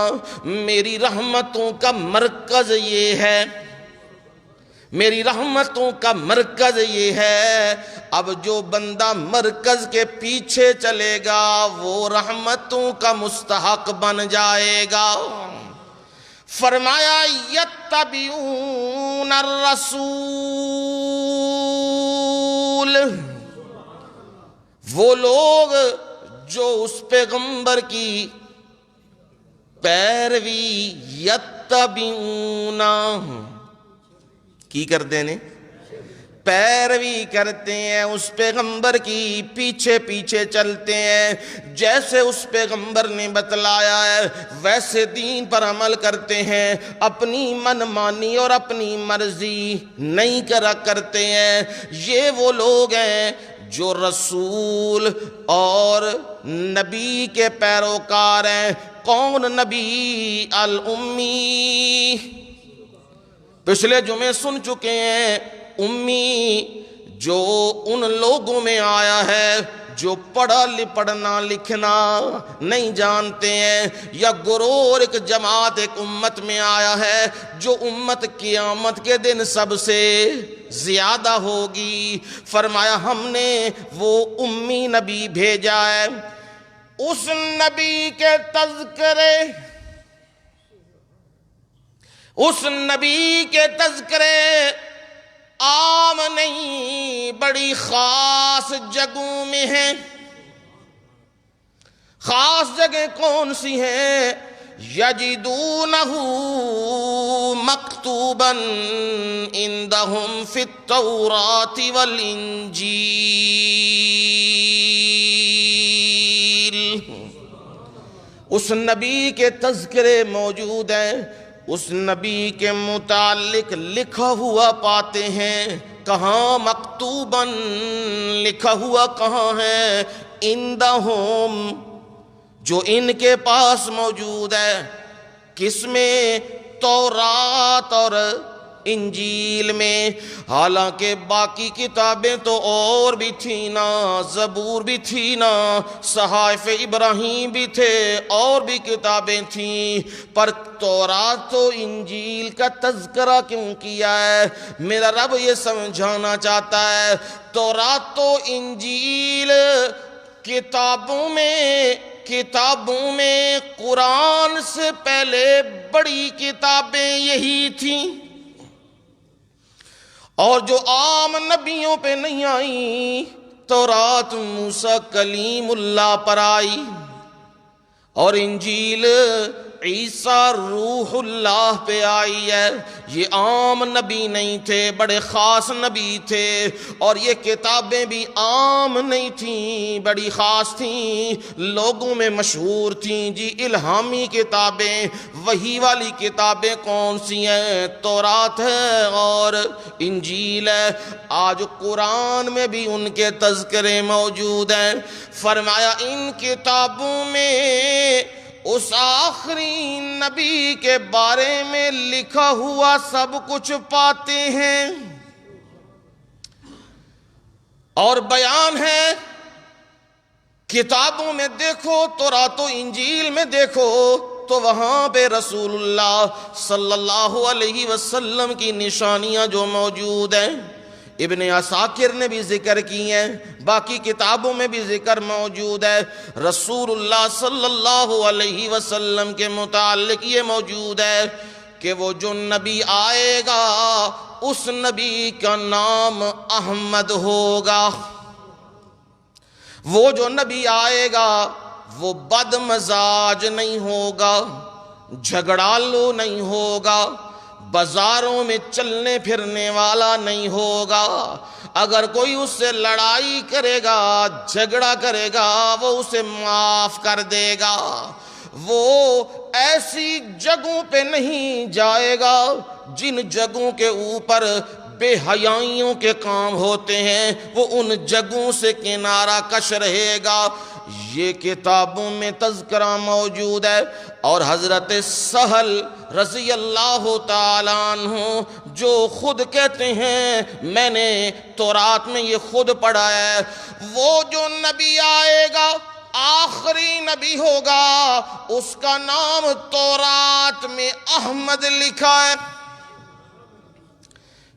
S1: میری رحمتوں کا مرکز یہ ہے، میری رحمتوں کا مرکز یہ ہے۔ اب جو بندہ مرکز کے پیچھے چلے گا وہ رحمتوں کا مستحق بن جائے گا۔ فرمایا یتبعون الرسول، وہ لوگ جو اس پیغمبر کی پیروی یتبعون کی کرتے ہیں، پیروی کرتے ہیں، اس پیغمبر کی پیچھے پیچھے چلتے ہیں، جیسے اس پیغمبر نے بتلایا ہے ویسے دین پر عمل کرتے ہیں، اپنی من مانی اور اپنی مرضی نہیں کرتے ہیں۔ یہ وہ لوگ ہیں جو رسول اور نبی کے پیروکار ہیں۔ کون نبی؟ الامی، پچھلے جمعے سن چکے ہیں۔ امی جو ان لوگوں میں آیا ہے جو پڑھنا لکھنا نہیں جانتے ہیں، یا گروہ ایک جماعت ایک امت میں آیا ہے جو امت قیامت کے دن سب سے زیادہ ہوگی۔ فرمایا ہم نے وہ امی نبی بھیجا ہے۔ اس نبی کے تذکرے، اس نبی کے تذکرے عام نہیں، بڑی خاص جگہوں میں ہیں۔ خاص جگہ کون سی ہیں؟ یجدونہ مکتوبا عندہم فی التوراۃ والانجیل، اس نبی کے تذکرے موجود ہیں، اس نبی کے متعلق لکھا ہوا پاتے ہیں۔ کہاں؟ مکتوباً، لکھا ہوا کہاں ہے؟ عندہم، جو ان کے پاس موجود ہے۔ کس میں؟ تورات اور انجیل میں۔ حالانکہ باقی کتابیں تو اور بھی تھیں نا، زبور بھی تھی نا، صحائف ابراہیم بھی تھے، اور بھی کتابیں تھیں، پر تورات و انجیل کا تذکرہ کیوں کیا ہے؟ میرا رب یہ سمجھانا چاہتا ہے تورات و انجیل کتابوں میں قرآن سے پہلے بڑی کتابیں یہی تھیں، اور جو عام نبیوں پہ نہیں آئیں۔ تورات موسیٰ کلیم اللہ پر آئی، اور انجیل عیسیٰ روح اللہ پہ آئی ہے۔ یہ عام نبی نہیں تھے، بڑے خاص نبی تھے، اور یہ کتابیں بھی عام نہیں تھیں، بڑی خاص تھیں، لوگوں میں مشہور تھیں۔ جی الہامی کتابیں، وحی والی کتابیں کون سی ہیں؟ تورات ہے اور انجیل ہے۔ آج قرآن میں بھی ان کے تذکرے موجود ہیں۔ فرمایا ان کتابوں میں اس آخری نبی کے بارے میں لکھا ہوا سب کچھ پاتے ہیں، اور بیان ہے۔ کتابوں میں دیکھو، تورات و انجیل میں دیکھو تو وہاں پہ رسول اللہ صلی اللہ علیہ وسلم کی نشانیاں جو موجود ہیں، ابن عساکر نے بھی ذکر کی ہیں، باقی کتابوں میں بھی ذکر موجود ہے۔ رسول اللہ صلی اللہ علیہ وسلم کے متعلق یہ موجود ہے کہ وہ جو نبی آئے گا اس نبی کا نام احمد ہوگا۔ وہ جو نبی آئے گا وہ بد مزاج نہیں ہوگا، جھگڑالو نہیں ہوگا، بازاروں میں چلنے پھرنے والا نہیں ہوگا. اگر کوئی اس سے لڑائی کرے گا، جھگڑا کرے گا، وہ اسے معاف کر دے گا. وہ ایسی جگہوں پہ نہیں جائے گا جن جگہوں کے اوپر بے حیائیوں کے کام ہوتے ہیں، وہ ان جگہوں سے کنارہ کش رہے گا. یہ کتابوں میں تذکرہ موجود ہے. اور حضرت سہل رضی اللہ تعالیٰ عنہ جو خود کہتے ہیں میں نے تورات میں یہ خود پڑھا ہے، وہ جو نبی آئے گا آخری نبی ہوگا، اس کا نام تورات میں احمد لکھا ہے.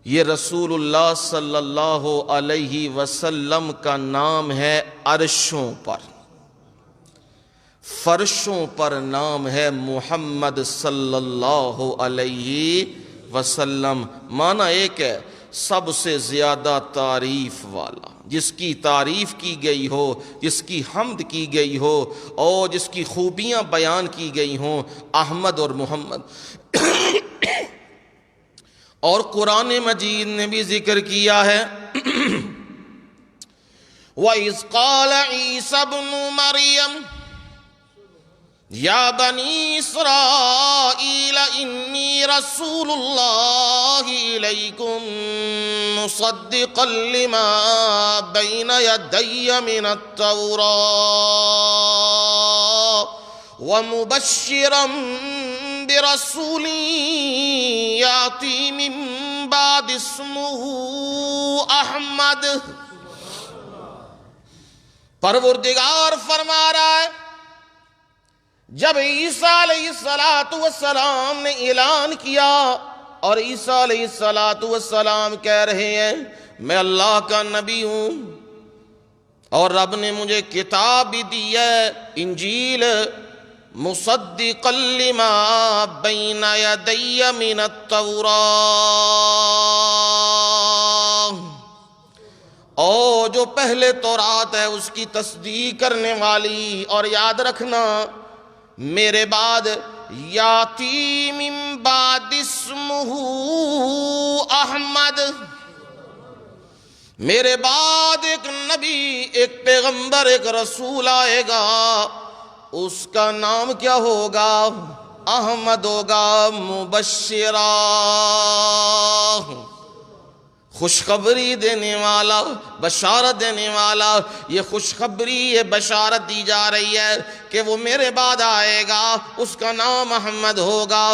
S1: یہ رسول اللہ صلی اللہ علیہ وسلم کا نام ہے. عرشوں پر، فرشوں پر نام ہے محمد صلی اللہ علیہ وسلم. معنی ایک ہے سب سے زیادہ تعریف والا، جس کی تعریف کی گئی ہو، جس کی حمد کی گئی ہو اور جس کی خوبیاں بیان کی گئی ہوں، احمد اور محمد. اور قرآن مجید نے بھی ذکر کیا ہے وَإِذْ قَالَ عِيسَى ابْنُ مَرْيَمَ يَا بَنِي إِسْرَائِيلَ إِنِّي رَسُولُ اللَّهِ إِلَيْكُمْ مُصَدِّقًا لِمَا بَيْنَ يَدَيَّ مِنَ التَّوْرَاةِ وَمُبَشِّرًا برسول یاتی من بعد اسمہ احمد. پروردگار فرما رہا ہے جب عیسیٰ علیہ السلام نے اعلان کیا، اور عیسیٰ علیہ السلام کہہ رہے ہیں میں اللہ کا نبی ہوں اور رب نے مجھے کتاب بھی دی ہے، انجیل، مصدقا لما بین یدی من التوراة، اور جو پہلے تورات ہے اس کی تصدیق کرنے والی. اور یاد رکھنا میرے بعد یاتی من بعد اسمہ احمد، میرے بعد ایک نبی، ایک پیغمبر، ایک رسول آئے گا، اس کا نام کیا ہوگا؟ احمد ہوگا. مبشرا، خوشخبری دینے والا، بشارت دینے والا. یہ خوشخبری، یہ بشارت دی جا رہی ہے کہ وہ میرے بعد آئے گا، اس کا نام احمد ہوگا.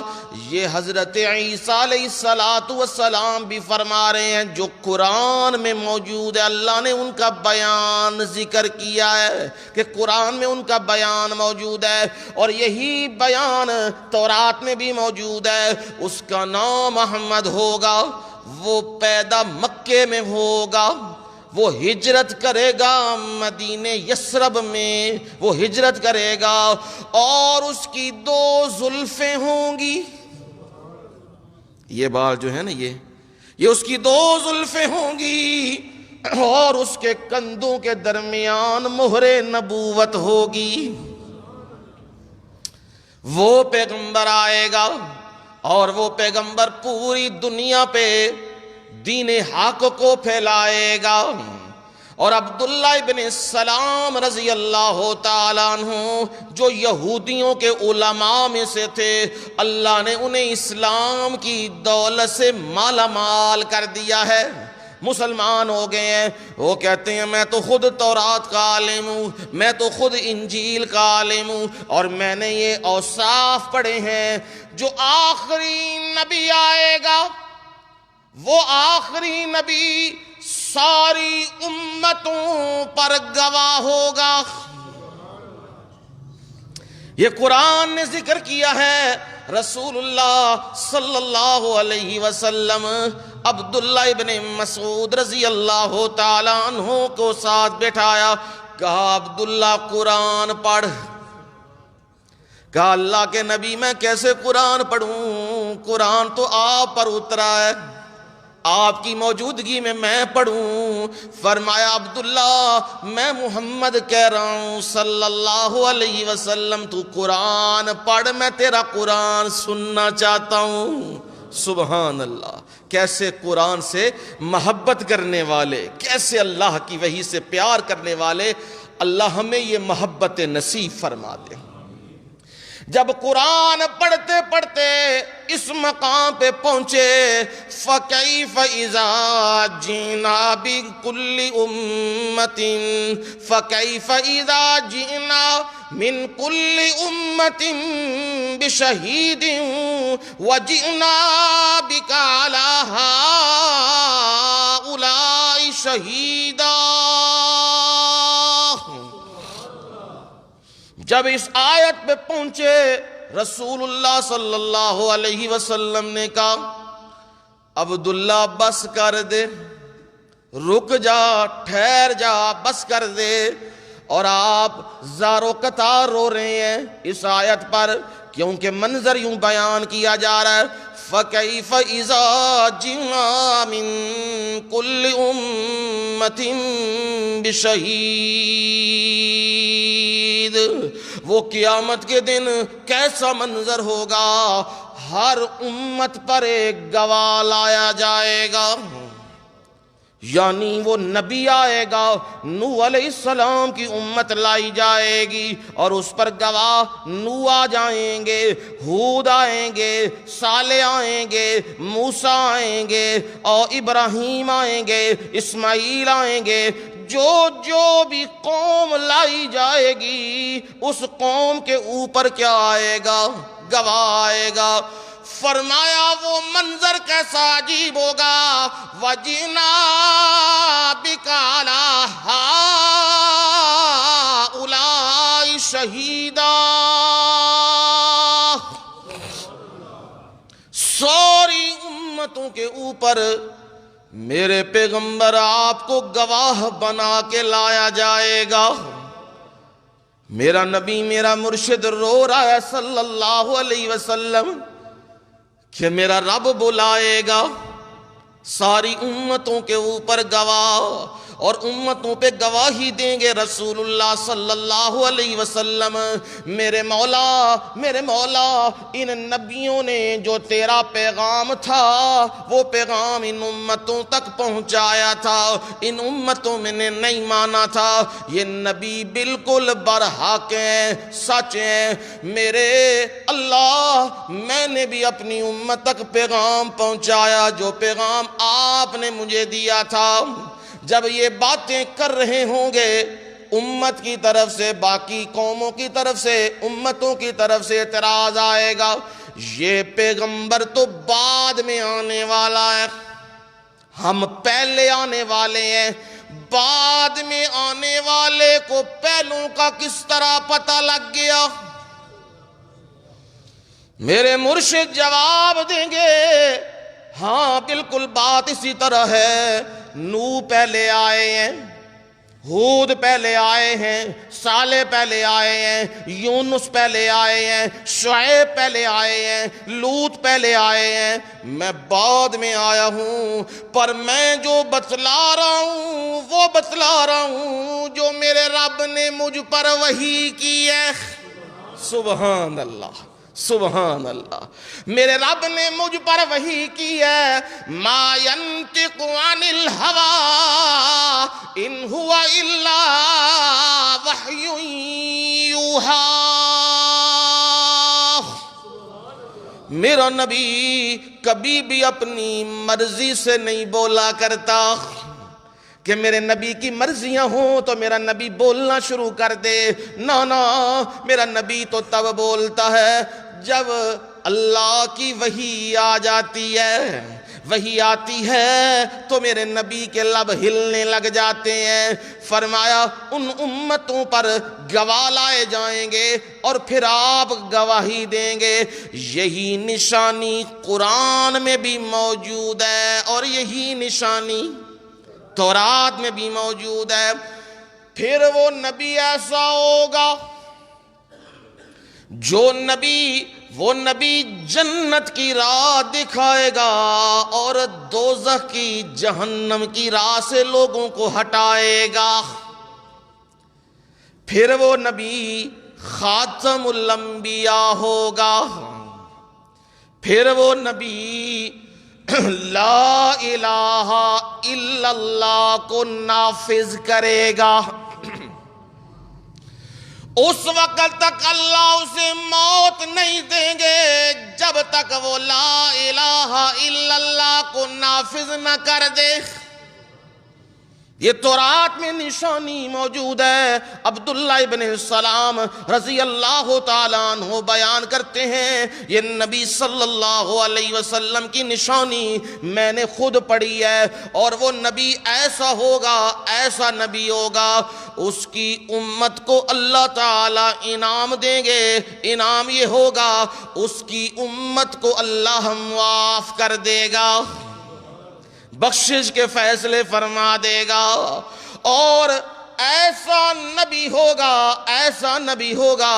S1: یہ حضرت عیسیٰ علیہ السلام بھی فرما رہے ہیں جو قرآن میں موجود ہے. اللہ نے ان کا بیان ذکر کیا ہے کہ قرآن میں ان کا بیان موجود ہے، اور یہی بیان تورات میں بھی موجود ہے. اس کا نام احمد ہوگا. وہ پیدا مکے میں ہوگا، وہ ہجرت کرے گا مدینہ یثرب میں، وہ ہجرت کرے گا، اور اس کی 2 زلفیں ہوں گی. یہ بات جو ہے نا، یہ اس کی 2 زلفیں ہوں گی، اور اس کے کندھوں کے درمیان مہر نبوت ہوگی. وہ پیغمبر آئے گا، اور وہ پیغمبر پوری دنیا پہ دین حق کو پھیلائے گا. اور عبداللہ ابن سلام رضی اللہ تعالیٰ عنہ جو یہودیوں کے علماء میں سے تھے، اللہ نے انہیں اسلام کی دولت سے مالا مال کر دیا ہے، مسلمان ہو گئے ہیں. وہ کہتے ہیں میں تو خود تورات کا عالم ہوں، میں تو خود انجیل کا عالم ہوں، اور میں نے یہ اوصاف پڑھے ہیں. جو آخری نبی آئے گا، وہ آخری نبی ساری امتوں پر گواہ ہوگا. یہ قرآن نے ذکر کیا ہے. رسول اللہ صلی اللہ علیہ وسلم عبداللہ ابن مسعود رضی اللہ تعالیٰ عنہ کو ساتھ بٹھایا، کہا عبداللہ قرآن پڑھ. کہا اللہ کے نبی میں کیسے قرآن پڑھوں؟ قرآن تو آپ پر اترا ہے، آپ کی موجودگی میں پڑھوں. فرمایا عبداللہ میں محمد کہہ رہا ہوں صلی اللہ علیہ وسلم، تو قرآن پڑھ، میں تیرا قرآن سننا چاہتا ہوں. سبحان اللہ، کیسے قرآن سے محبت کرنے والے، کیسے اللہ کی وحی سے پیار کرنے والے، اللہ ہمیں یہ محبت نصیب فرما دے۔ جب قرآن پڑھتے پڑھتے اس مقام پہ پہنچے، فَكَيْفَ إِذَا جِئْنَا بِكُلِّ أُمَّةٍ فَكَيْفَ إِذَا جِئْنَا مِن كُلِّ أُمَّةٍ بِشَهِيدٍ وَجِئْنَا بِكَ عَلَى هَؤُلَاءِ شَهِيدًا۔ جب اس آیت پہ پہنچے، رسول اللہ صلی اللہ علیہ وسلم نے کہا عبداللہ بس کر دے، رک جا، ٹھہر جا، بس کر دے۔ اور آپ زار و قطار رو رہے ہیں اس آیت پر، کیونکہ منظر یوں بیان کیا جا رہا ہے، فَكَيْفَ إِذَا جِئْنَا مِن كُلِّ أُمَّةٍ بِشَهِيدٍ۔ وہ قیامت کے دن کیسا منظر ہوگا، ہر امت پر ایک گواہ لایا جائے گا، یعنی وہ نبی آئے گا، نوح علیہ السلام کی امت لائی جائے گی اور اس پر گواہ نوح آ جائیں گے، ہود آئیں گے، صالح آئیں گے، موسیٰ آئیں گے اور ابراہیم آئیں گے، اسماعیل آئیں گے۔ جو بھی قوم لائی جائے گی اس قوم کے اوپر کیا آئے گا، گواہ آئے گا۔ فرمایا وہ منظر کیسا عجیب ہوگا، وَجِئْنَا بِكَ عَلَى هَؤُلَاءِ شَهِيدًا۔ ساری امتوں کے اوپر میرے پیغمبر آپ کو گواہ بنا کے لایا جائے گا۔ میرا نبی، میرا مرشد رو رہا ہے صلی اللہ علیہ وسلم کہ میرا رب بلائے گا ساری امتوں کے اوپر گواہ، اور امتوں پہ گواہی دیں گے رسول اللہ صلی اللہ علیہ وسلم، میرے مولا ان نبیوں نے جو تیرا پیغام تھا وہ پیغام ان امتوں تک پہنچایا تھا، ان امتوں میں نے نہیں مانا تھا، یہ نبی بالکل برحق ہیں، سچ ہیں۔ میرے اللہ، میں نے بھی اپنی امت تک پیغام پہنچایا جو پیغام آپ نے مجھے دیا تھا۔ جب یہ باتیں کر رہے ہوں گے، امت کی طرف سے، باقی قوموں کی طرف سے، امتوں کی طرف سے اعتراض آئے گا، یہ پیغمبر تو بعد میں آنے والا ہے، ہم پہلے آنے والے ہیں، بعد میں آنے والے کو پہلوں کا کس طرح پتہ لگ گیا؟ میرے مرشد جواب دیں گے، ہاں بالکل بات اسی طرح ہے، نوح پہلے آئے ہیں، ہود پہلے آئے ہیں، صالح پہلے آئے ہیں، یونس پہلے آئے ہیں، شعیب پہلے آئے ہیں، لوط پہلے آئے ہیں، میں بعد میں آیا ہوں، پر میں جو بتلا رہا ہوں وہ بتلا رہا ہوں جو میرے رب نے مجھ پر وحی کی ہے۔ سبحان اللہ، سبحان اللہ، میرے رب نے مجھ پر وحی کی ہے، ما ينطق عن الہویٰ ان هو الا وحی یوحیٰ۔ میرا نبی کبھی بھی اپنی مرضی سے نہیں بولا کرتا کہ میرے نبی کی مرضیاں ہوں تو میرا نبی بولنا شروع کر دے، نا، میرا نبی تو تب بولتا ہے جب اللہ کی وحی آ جاتی ہے، وحی آتی ہے تو میرے نبی کے لب ہلنے لگ جاتے ہیں۔ فرمایا ان امتوں پر گواہ لائے جائیں گے اور پھر آپ گواہی دیں گے۔ یہی نشانی قرآن میں بھی موجود ہے اور یہی نشانی تورات میں بھی موجود ہے۔ پھر وہ نبی ایسا ہوگا وہ نبی جنت کی راہ دکھائے گا اور دوزخ کی، جہنم کی راہ سے لوگوں کو ہٹائے گا۔ پھر وہ نبی خاتم الانبیاء ہوگا، پھر وہ نبی لا الہ الا اللہ کو نافذ کرے گا، اس وقت تک اللہ اسے موت نہیں دیں گے جب تک وہ لا الہ الا اللہ کو نافذ نہ کر دے۔ یہ تورات میں نشانی موجود ہے۔ عبداللہ ابن السلام رضی اللہ تعالیٰ عنہ بیان کرتے ہیں، یہ نبی صلی اللہ علیہ وسلم کی نشانی میں نے خود پڑھی ہے، اور وہ نبی ایسا ہوگا، ایسا نبی ہوگا، اس کی امت کو اللہ تعالیٰ انعام دیں گے۔ انعام یہ ہوگا اس کی امت کو اللہ معاف کر دے گا، بخشش کے فیصلے فرما دے گا، اور ایسا نبی ہوگا، ایسا نبی ہوگا،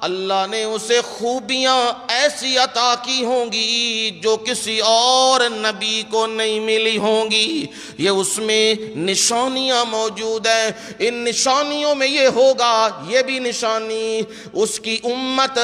S1: اللہ نے اسے خوبیاں ایسی عطا کی ہوں گی جو کسی اور نبی کو نہیں ملی ہوں گی۔ یہ اس میں نشانیاں موجود ہیں۔ ان نشانیوں میں یہ ہوگا، یہ بھی نشانی، اس کی امت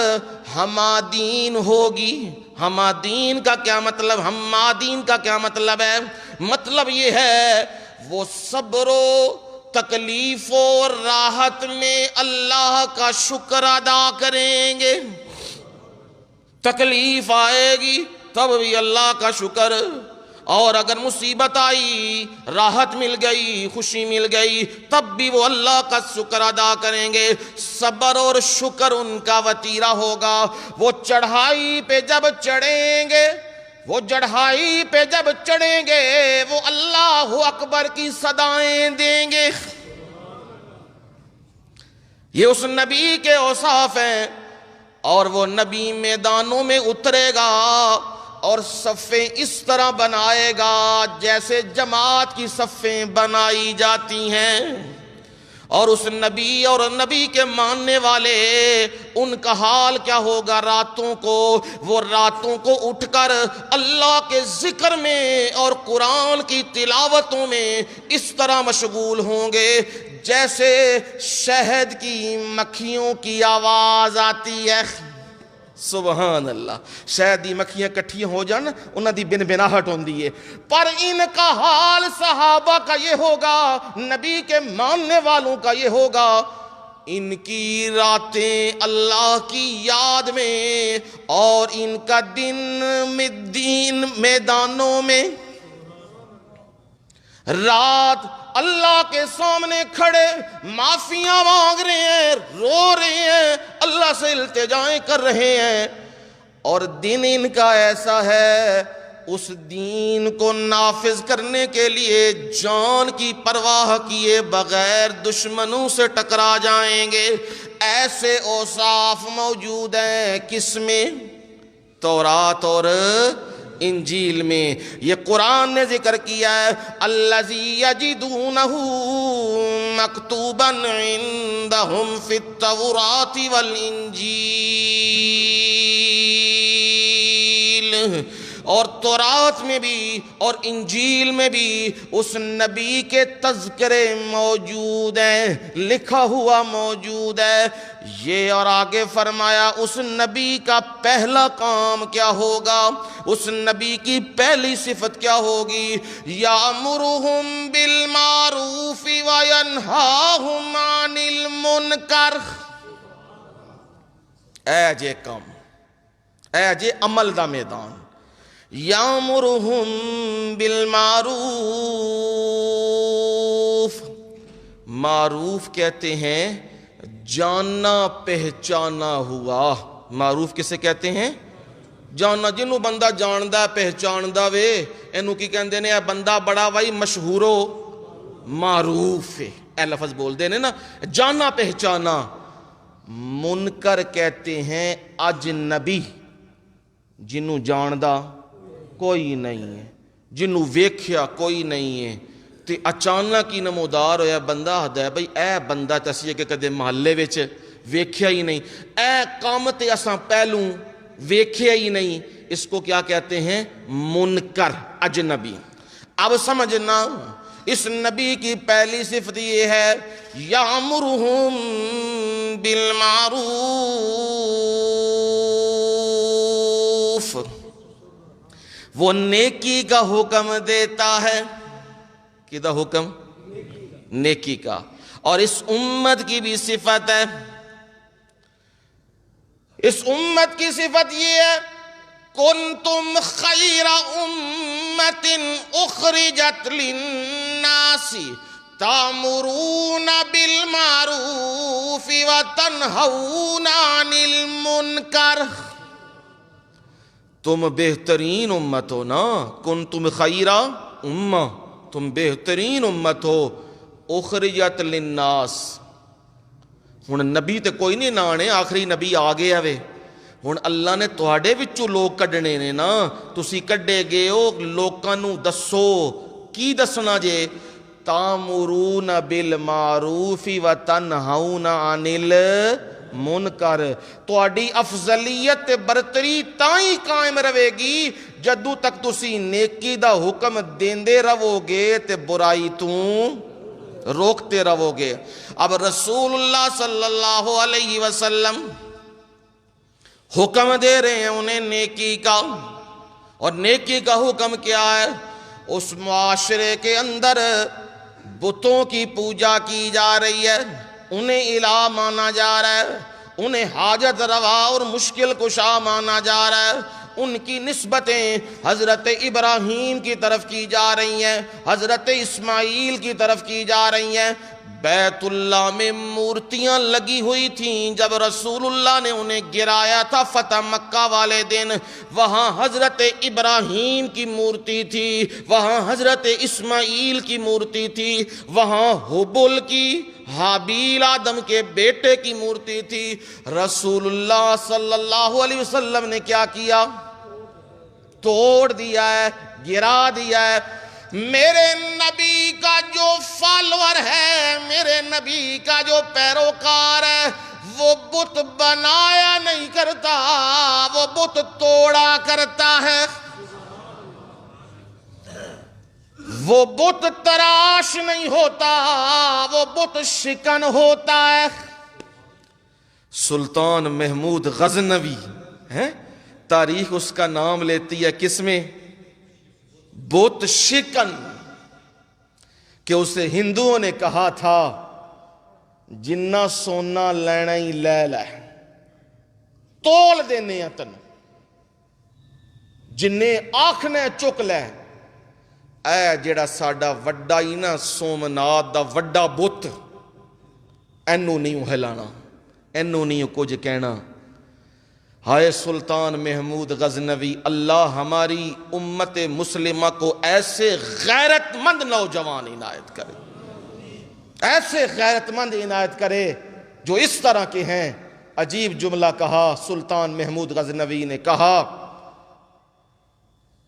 S1: حمادین ہوگی۔ حمادین کا کیا مطلب؟ حمادین کا کیا مطلب ہے؟ مطلب یہ ہے وہ صبر و تکلیف و راحت میں اللہ کا شکر ادا کریں گے۔ تکلیف آئے گی تب بھی اللہ کا شکر، اور اگر مصیبت آئی، راحت مل گئی، خوشی مل گئی، تب بھی وہ اللہ کا شکر ادا کریں گے۔ صبر اور شکر ان کا وتیرہ ہوگا۔ وہ چڑھائی پہ جب چڑھیں گے، وہ چڑھائی پہ جب چڑھیں گے، وہ اللہ اکبر کی صدائیں دیں گے۔ یہ اس نبی کے اوصاف ہیں، اور وہ نبی میدانوں میں اترے گا اور صفیں اس طرح بنائے گا جیسے جماعت کی صفیں بنائی جاتی ہیں، اور اس نبی اور نبی کے ماننے والے، ان کا حال کیا ہوگا؟ راتوں کو وہ راتوں کو اٹھ کر اللہ کے ذکر میں اور قرآن کی تلاوتوں میں اس طرح مشغول ہوں گے جیسے شہد کی مکھیوں کی آواز آتی ہے۔ سبحان اللہ، شاید دی مکھیاں کٹھیاں ہو جان، انہاں دی بن بناہٹ ہوندی ہے، پر ان کا حال صحابہ کا یہ ہوگا، نبی کے ماننے والوں کا یہ ہوگا، ان کی راتیں اللہ کی یاد میں، اور ان کا دن میدانوں میں۔ رات اللہ کے سامنے کھڑے معافیاں مانگ رہے ہیں، رو رہے ہیں، اللہ سے التجائیں کر رہے ہیں، اور دن ان کا ایسا ہے، اس دین کو نافذ کرنے کے لیے جان کی پرواہ کیے بغیر دشمنوں سے ٹکرا جائیں گے۔ ایسے اوصاف موجود ہیں کس میں؟ تورات اور انجیل میں۔ یہ قرآن نے ذکر کیا ہے، الذی یجدونہ مکتوبا عندہم فی التوراۃ والانجیل، اور تورات میں بھی اور انجیل میں بھی اس نبی کے تذکرے موجود ہیں، لکھا ہوا موجود ہے۔ یہ اور آگے فرمایا اس نبی کا پہلا کام کیا ہوگا، اس نبی کی پہلی صفت کیا ہوگی؟ یامرہم بالمعروف وینہاہم عن المنکر۔ اے جے کام، اے جے عمل دا میدان۔ یامرہم بالمعروف، معروف کہتے ہیں جاننا پہچانا ہوا۔ معروف کسے کہتے ہیں؟ جاننا، جنہوں بندہ جاندہ پہچاندہ وے، انہوں کی کہندے نے اے بندہ بڑا وائی مشہورو معروف ہے، اے لفظ بول دینے نا، جاننا پہچانا۔ منکر کہتے ہیں اجنبی، جنہوں جاندہ کوئی نہیں ہے، جنہوں ویکھیا کوئی نہیں ہے، تے اچانک ہی نمودار ہویا بندہ ہدا ہے بھئی اے بندہ تسی کہ کدے محلے وچ ویکھیا ہی نہیں، اے کام تے اساں پہلوں ویکھیا ہی نہیں، اس کو کیا کہتے ہیں؟ منکر، اجنبی۔ اب سمجھنا اس نبی کی پہلی صفت یہ ہے، یامرہم بالمعروف، وہ نیکی کا حکم دیتا ہے. کدا حکم؟ نیکی کا. اور اس امت کی بھی صفت ہے، اس امت کی صفت یہ ہے کنتم خیر امت اخرجت للناس تأمرون بالمعروف وتنہون عن المنکر. تم بہترین امت ہو نا، کنتم خیر امہ، تم بہترین امت ہو. اخرجت للناس، ہن نبی تے کوئی نہیں نانے، آخری نبی آ گیا وے. ہن اللہ نے تواڈے وچوں لوگ کڈنے نے نا، تسی کڈے گئے ہو. لوکاں نوں دسو، کی دسنا جے؟ تامرون بالمعروف وتنہون عن المنکر. تواڈی افضلیت تے برتری تائیں قائم رہے گی جدوں تک تسی نیکی دا حکم دیندے رہو گے تے برائی تو روکتے رہو گے. اب رسول اللہ صلی اللہ علیہ وسلم حکم دے رہے ہیں انہیں نیکی کا. اور نیکی کا حکم کیا ہے؟ اس معاشرے کے اندر بتوں کی پوجا کی جا رہی ہے، انہیں الہ مانا جا رہا ہے، انہیں حاجت روا اور مشکل کشا مانا جا رہا ہے. ان کی نسبتیں حضرت ابراہیم کی طرف کی جا رہی ہیں، حضرت اسماعیل کی طرف کی جا رہی ہیں. بیت اللہ میں مورتیاں لگی ہوئی تھیں جب رسول اللہ نے انہیں گرایا تھا فتح مکہ والے دن. وہاں حضرت ابراہیم کی مورتی تھی، وہاں حضرت اسماعیل کی مورتی تھی، وہاں حبل کی، حابیل آدم کے بیٹے کی مورتی تھی. رسول اللہ صلی اللہ علیہ وسلم نے کیا کیا؟ توڑ دیا ہے، گرا دیا ہے. میرے نبی کا جو فالور ہے، میرے نبی کا جو پیروکار ہے، وہ بت بنایا نہیں کرتا، وہ بت توڑا کرتا ہے. وہ بت تراش نہیں ہوتا، وہ بت شکن ہوتا ہے. سلطان محمود غزنوی ہے، تاریخ اس کا نام لیتی ہے کس میں؟ بت شکن. کہ اسے ہندوؤں نے کہا تھا جنہ سونا لینا ہی لے لے، تول دینے تن، جنہیں آکھنے چک لے. اے جڑا ساڈا وڈا ہی نا سومنات دا وڈا بت، اینو نہیں ہلانا، اینو نہیں کچھ کہنا. ہائے سلطان محمود غزنوی، اللہ ہماری امت مسلمہ کو ایسے غیرت مند نوجوان عنایت کرے، ایسے غیرت مند عنایت کرے جو اس طرح کے ہیں. عجیب جملہ کہا سلطان محمود غزنوی نے، کہا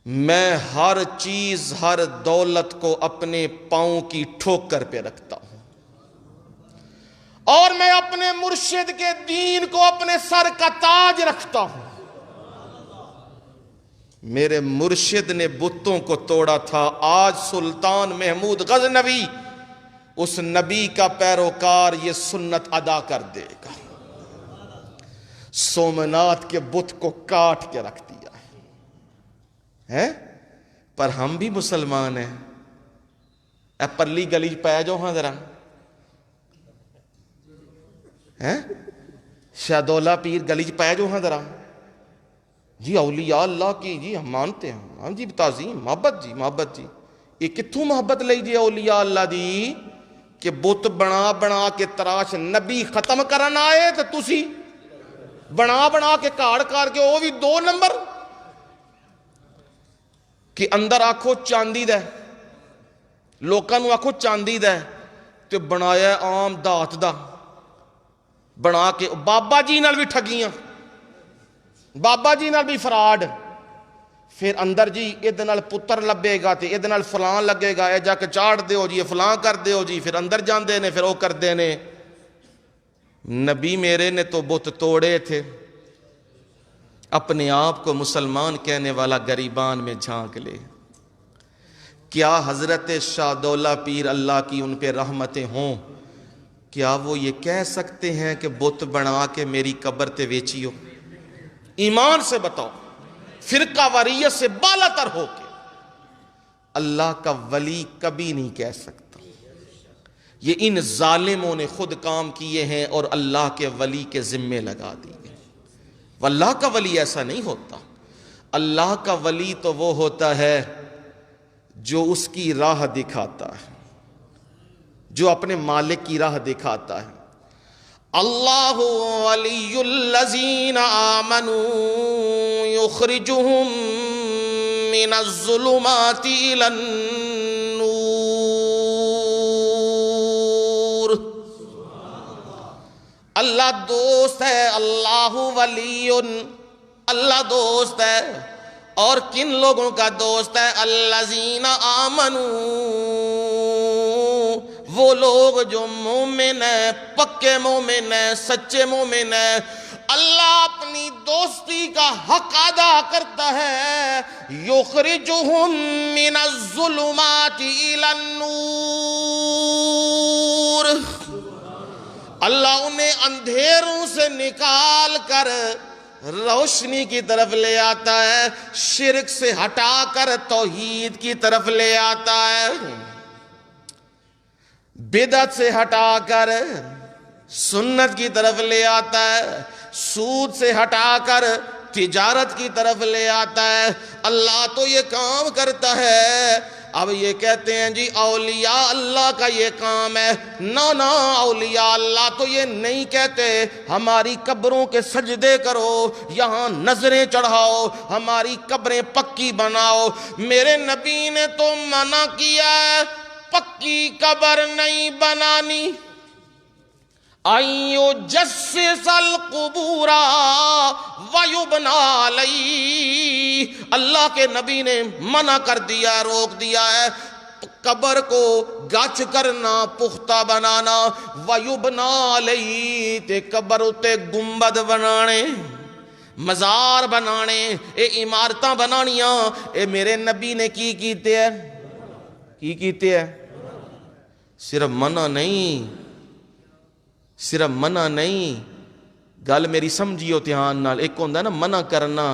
S1: میں ہر چیز، ہر دولت کو اپنے پاؤں کی ٹھوکر پہ رکھتا ہوں، اور میں اپنے مرشد کے دین کو اپنے سر کا تاج رکھتا ہوں. میرے مرشد نے بتوں کو توڑا تھا، آج سلطان محمود غزنوی اس نبی کا پیروکار یہ سنت ادا کر دے گا. سومنات کے بت کو کاٹ کے رکھ دیا ہے. پر ہم بھی مسلمان ہیں. اے پرلی گلی پہ جو ہاں ذرا، شہدولہ پیر گلی پہ جو ہاں ذرا جی، اولیاء اللہ کی جی ہم مانتے ہیں، ہاں جی تعظیم، محبت جی، محبت جی. یہ کتھوں محبت لئی جی اولیاء اللہ دی کہ بت بنا بنا کے تراش. نبی ختم کرن آئے تو تسی بنا بنا کے کاڑ کار کے، وہ بھی 2 نمبر کہ اندر آکھو چاندی دے، لوکاں نو آکھو چاندی دے، تے بنایا عام دھات دا بنا کے. بابا جی نال بھی ٹھگیاں، بابا جی نال بھی فراڈ. پھر اندر جی ادھے نال پتر لبے گا تے ادھے نال فلان لگے گا، اے جا کے چاڑ دیو جی، فلان کر دیو جی. پھر اندر جاندے نے، پھر وہ کر دینے. نبی میرے نے تو بت توڑے تھے. اپنے آپ کو مسلمان کہنے والا گریبان میں جھانک لے. کیا حضرت شاہ دولہ پیر اللہ کی ان پہ رحمتیں ہوں، کیا وہ یہ کہہ سکتے ہیں کہ بت بنا کے میری قبر تے ویچیو؟ ایمان سے بتاؤ. فرقہ واریت سے بالا تر ہو کے اللہ کا ولی کبھی نہیں کہہ سکتا۔ یہ ان ظالموں نے خود کام کیے ہیں اور اللہ کے ولی کے ذمے لگا دیے۔ واللہ کا ولی ایسا نہیں ہوتا۔ اللہ کا ولی تو وہ ہوتا ہے جو اس کی راہ دکھاتا ہے، جو اپنے مالک کی راہ دکھاتا ہے۔ اللہ ولی الذین آمنوا یخرجہم من الظلمات الی النور۔ اللہ دوست ہے، اللہ ولی، اللہ دوست ہے۔ اور کن لوگوں کا دوست ہے؟ الذین آمنوا، وہ لوگ جو مومن ہیں، پکے مومن ہیں، سچے مومن ہیں۔ اللہ اپنی دوستی کا حق ادا کرتا ہے۔ یخرجہم من الظلمات الی النور، اللہ انہیں اندھیروں سے نکال کر روشنی کی طرف لے آتا ہے، شرک سے ہٹا کر توحید کی طرف لے آتا ہے، بدعت سے ہٹا کر سنت کی طرف لے آتا ہے، سود سے ہٹا کر تجارت کی طرف لے آتا ہے۔ اللہ تو یہ کام کرتا ہے۔ اب یہ کہتے ہیں جی اولیاء اللہ کا یہ کام ہے۔ نہ اولیاء اللہ تو یہ نہیں کہتے ہماری قبروں کے سجدے کرو، یہاں نظریں چڑھاؤ، ہماری قبریں پکی بناؤ۔ میرے نبی نے تو منع کیا ہے پکی قبر نہیں بنانی۔ ایو جسس القبور ویبنى علیہ، اللہ کے نبی نے منع کر دیا، روک دیا ہے قبر کو گچ کرنا، پختہ بنانا، ویبنى علیہ تے قبر اتے گنبد بنانے، مزار بنانے، اے عمارتاں بنانیاں۔ اے میرے نبی نے کی کیتے ہیں، کی کیتے ہیں؟ صرف منع نہیں، صرف منع نہیں، گل میری سمجھیو دھیان نال۔ ایک ہوندہ نا منع کرنا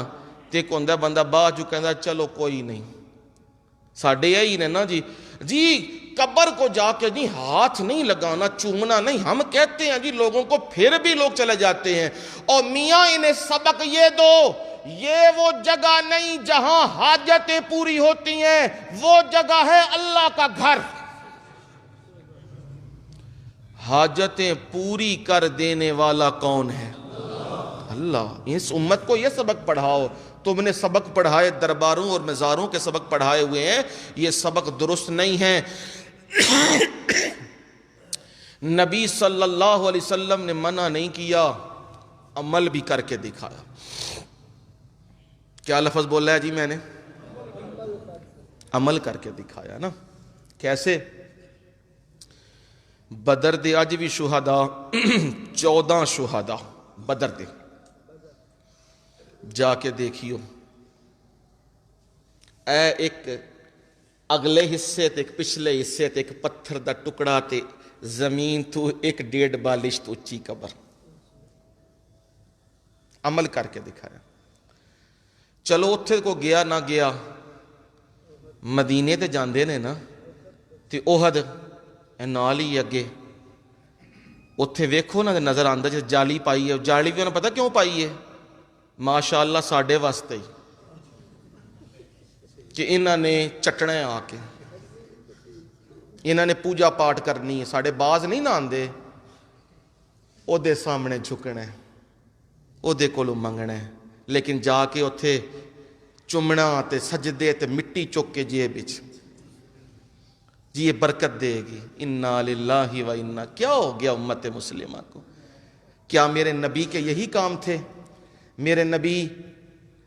S1: تے ایک ہوندہ بندہ بعد جو کہندہ چلو کوئی نہیں۔ ساڑھے یہی نے نا جی قبر کو جا کے جی ہاتھ نہیں لگانا، چومنا نہیں۔ ہم کہتے ہیں جی لوگوں کو، پھر بھی لوگ چلے جاتے ہیں۔ اور میاں انہیں سبق یہ دو، یہ وہ جگہ نہیں جہاں حاجتیں پوری ہوتی ہیں، وہ جگہ ہے اللہ کا گھر۔ حاجتیں پوری کر دینے والا کون ہے؟ اللہ۔ اس امت کو یہ سبق پڑھاؤ۔ تم نے سبق پڑھائے درباروں اور مزاروں کے سبق پڑھائے ہوئے ہیں، یہ سبق درست نہیں ہیں۔ نبی صلی اللہ علیہ وسلم نے منع نہیں کیا، عمل بھی کر کے دکھایا۔ کیا لفظ بولا ہے جی میں نے؟ عمل کر کے دکھایا نا۔ کیسے؟ بدر دے اج بھی شہداء 14 شہداء بدر دے جا کے دیکھیو، اے ایک اگلے حصے تے ایک پچھلے حصے تے ایک پتھر دا ٹکڑا تے زمین تو 1.5 بالش تو اچھی قبر۔ عمل کر کے دکھایا۔ چلو اتھے کو گیا نہ گیا، مدینے تے جاندے نے نا تے احد نال ہی اگے اتھے ویکھو نا نظر آندا جس جالی پائی ہے، جالی بھی انہیں پتہ کیوں پائی ہے؟ ماشاءاللہ ساڑھے واسطے ہی کہ انہوں نے چٹنا ہے، آ کے انہوں نے پوجا پاٹ کرنی ہے، ساڑھے باز نہیں نہ آندے، او دے سامنے جھکنا ہے، او دے کولو منگنا ہے، لیکن جا کے اتھے چمنا تے سجدے تے مٹی چک کے جیب وچ جی یہ برکت دے گی۔ انا للہ و انا۔ کیا ہو گیا امت مسلمہ کو؟ کیا میرے نبی کے یہی کام تھے؟ میرے نبی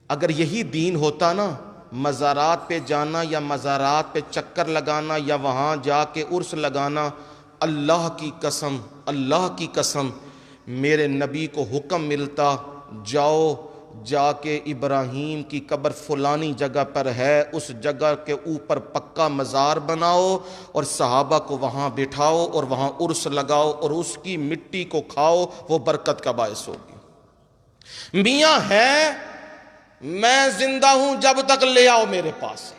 S1: اگر یہی دین ہوتا نا، مزارات پہ جانا یا مزارات پہ چکر لگانا یا وہاں جا کے عرس لگانا، اللہ کی قسم، اللہ کی قسم میرے نبی کو حکم ملتا جاؤ جا کے ابراہیم کی قبر فلانی جگہ پر ہے، اس جگہ کے اوپر پکا مزار بناؤ اور صحابہ کو وہاں بٹھاؤ اور وہاں عرس لگاؤ اور اس کی مٹی کو کھاؤ، وہ برکت کا باعث ہوگی۔ میاں ہے میں زندہ ہوں جب تک لے آؤ میرے پاس.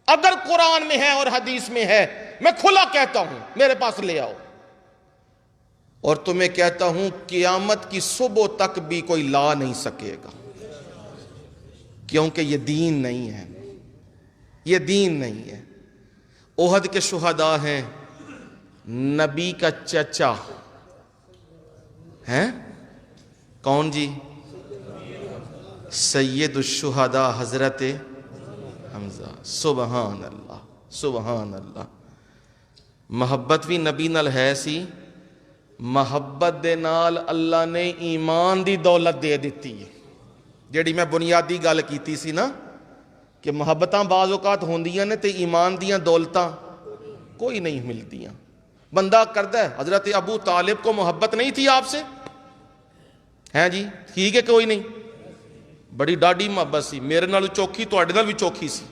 S1: اگر قرآن میں ہے اور حدیث میں ہے میں کھلا کہتا ہوں میرے پاس لے آؤ. اور تمہیں کہتا ہوں قیامت کی صبح تک بھی کوئی لا نہیں سکے گا، کیونکہ یہ دین نہیں ہے، یہ دین نہیں ہے. احد کے شہداء ہیں، نبی کا چچا ہیں کون جی؟ سید الشہداء حضرت حمزہ. سبحان اللہ سبحان اللہ. محبت بھی نبی نال ہے سی، محبت دے نال اللہ نے ایمان دی دولت دے دیتی ہے. جیڑی میں بنیادی گل کیتی سی نا کہ محبتاں بعض اوقات ہوندیاں نے تے ایمان دیاں دولتاں کوئی نہیں ملتیاں. بندہ کردا ہے. حضرت ابو طالب کو محبت نہیں تھی آپ سے؟ ہیں جی ٹھیک ہے کوئی نہیں، بڑی ڈاڈی محبت سی، میرے نال چوکھی تواڈے نال بھی چوکھی سی،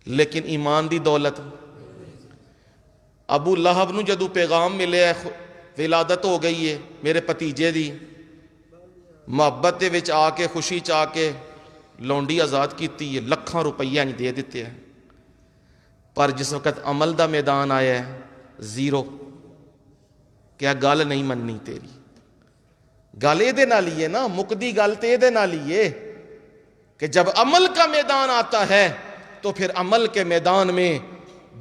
S1: لیکن ایمان دی دولت. ابو لہب نو جدو پیغام ملے ہے ولادت ہو گئی ہے میرے بھتیجے دی، محبت دے وچ آ کے خوشی چاہ کے لونڈی آزاد کیتی ہے، لکھاں روپیہ نہیں دے دیتے ہیں. پر جس وقت عمل دا میدان آیا ہے زیرو. کیا گل نہیں مننی تیری؟ گل یہ نال ہی ہے نا، مکدی گل تے یہ نال ہی ہے کہ جب عمل کا میدان آتا ہے تو پھر عمل کے میدان میں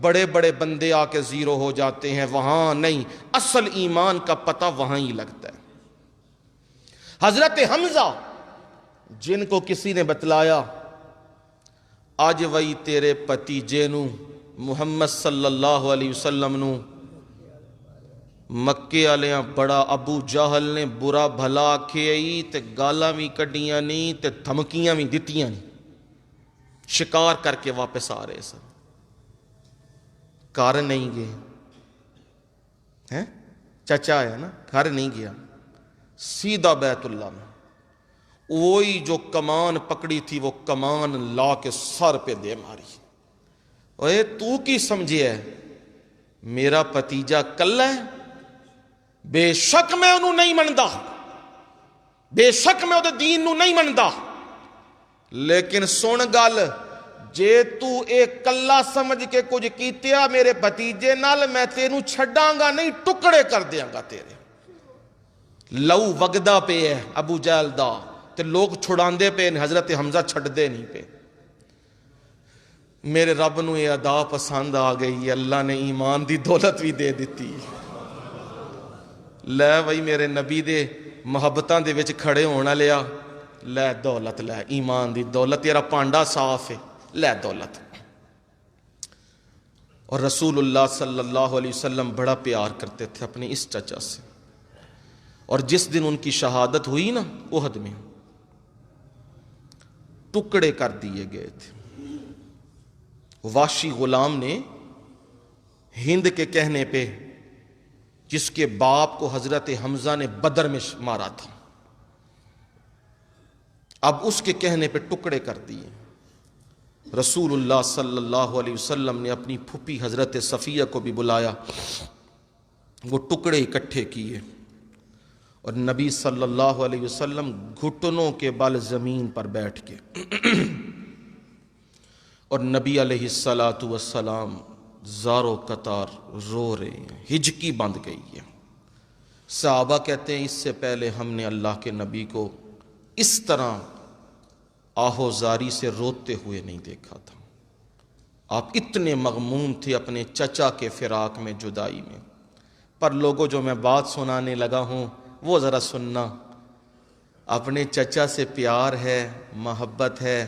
S1: بڑے بڑے بندے آ کے زیرو ہو جاتے ہیں. وہاں نہیں، اصل ایمان کا پتہ وہاں ہی لگتا ہے. حضرت حمزہ جن کو کسی نے بتلایا آج وہی تیرے بھتیجے نو محمد صلی اللہ علیہ وسلم نو مکے والیاں بڑا ابو جہل نے برا بھلا آکھیا تے گالاں بھی کڈیاں نہیں تے دھمکیاں بھی دتیاں نہیں، شکار کر کے واپس آ رہے سن. گھر نہیں گئے ہیں، چچا ہے نا، گھر نہیں گیا، سیدھا بیت اللہ میں. وہی جو کمان پکڑی تھی وہ کمان لا کے سر پہ دے ماری. اوے تو کی سمجھے ہے میرا بھتیجا کلا ہے؟ بے شک میں انہوں نہیں مندا، بے شک میں وہ دین نو نہیں مندا، لیکن سن گل، جے تو ایک کلا سمجھ کے کچھ کیتیا میرے بھتیجے نال میں تینوں چھڈاں گا نہیں، ٹکڑے کر دیاں گا تیرے. لو وگدا پہ ہے ابو جہل دا تے لوگ چھڑاندے پہ، حضرت حمزہ چھڈ دے نہیں پہ. میرے رب نو یہ ادا پسند آ گئی، اللہ نے ایمان دی دولت بھی دے دیتی. لے وہی میرے نبی دے محبتاں دے وچ کھڑے ہونا لیا، لے دولت، لے ایمان دی دولت، تیرا پانڈا صاف ہے، لے دولت. اور رسول اللہ صلی اللہ علیہ وسلم بڑا پیار کرتے تھے اپنے اس چچا سے. اور جس دن ان کی شہادت ہوئی نا احد میں، ٹکڑے کر دیے گئے تھے. واشی غلام نے ہند کے کہنے پہ، جس کے باپ کو حضرت حمزہ نے بدر میں مارا تھا، اب اس کے کہنے پہ ٹکڑے کر دیے. رسول اللہ صلی اللہ علیہ وسلم نے اپنی پھوپھی حضرت صفیہ کو بھی بلایا، وہ ٹکڑے اکٹھے کیے، اور نبی صلی اللہ علیہ وسلم گھٹنوں کے بل زمین پر بیٹھ کے اور نبی علیہ السلام زارو قطار رو رہے ہیں، ہجکی بند گئی ہے. صحابہ کہتے ہیں اس سے پہلے ہم نے اللہ کے نبی کو اس طرح آہوزاری سے روتے ہوئے نہیں دیکھا تھا. آپ اتنے مغموم تھے اپنے چچا کے فراق میں، جدائی میں. پر لوگوں جو میں بات سنانے لگا ہوں وہ ذرا سننا. اپنے چچا سے پیار ہے، محبت ہے،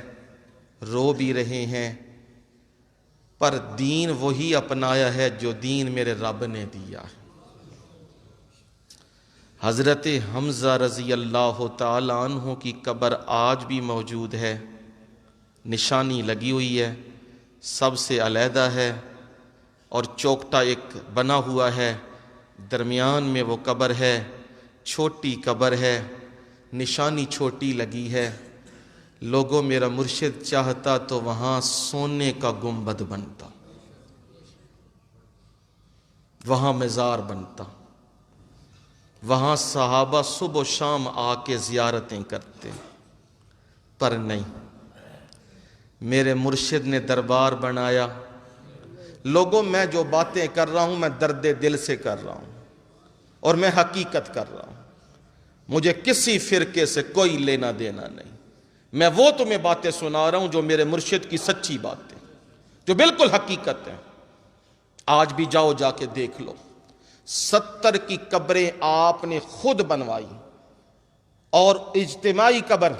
S1: رو بھی رہے ہیں، پر دین وہی اپنایا ہے جو دین میرے رب نے دیا ہے. حضرت حمزہ رضی اللہ تعالیٰ عنہ کی قبر آج بھی موجود ہے، نشانی لگی ہوئی ہے، سب سے علیحدہ ہے، اور چوکٹا ایک بنا ہوا ہے، درمیان میں وہ قبر ہے، چھوٹی قبر ہے، نشانی چھوٹی لگی ہے. لوگوں میرا مرشد چاہتا تو وہاں سونے کا گنبد بنتا، وہاں مزار بنتا، وہاں صحابہ صبح و شام آ کے زیارتیں کرتے. پر نہیں، میرے مرشد نے دربار بنایا. لوگوں میں جو باتیں کر رہا ہوں میں درد دل سے کر رہا ہوں اور میں حقیقت کر رہا ہوں. مجھے کسی فرقے سے کوئی لینا دینا نہیں. میں وہ تمہیں باتیں سنا رہا ہوں جو میرے مرشد کی سچی باتیں، جو بالکل حقیقت ہیں. آج بھی جاؤ جا کے دیکھ لو، 70 کی قبریں آپ نے خود بنوائی اور اجتماعی قبر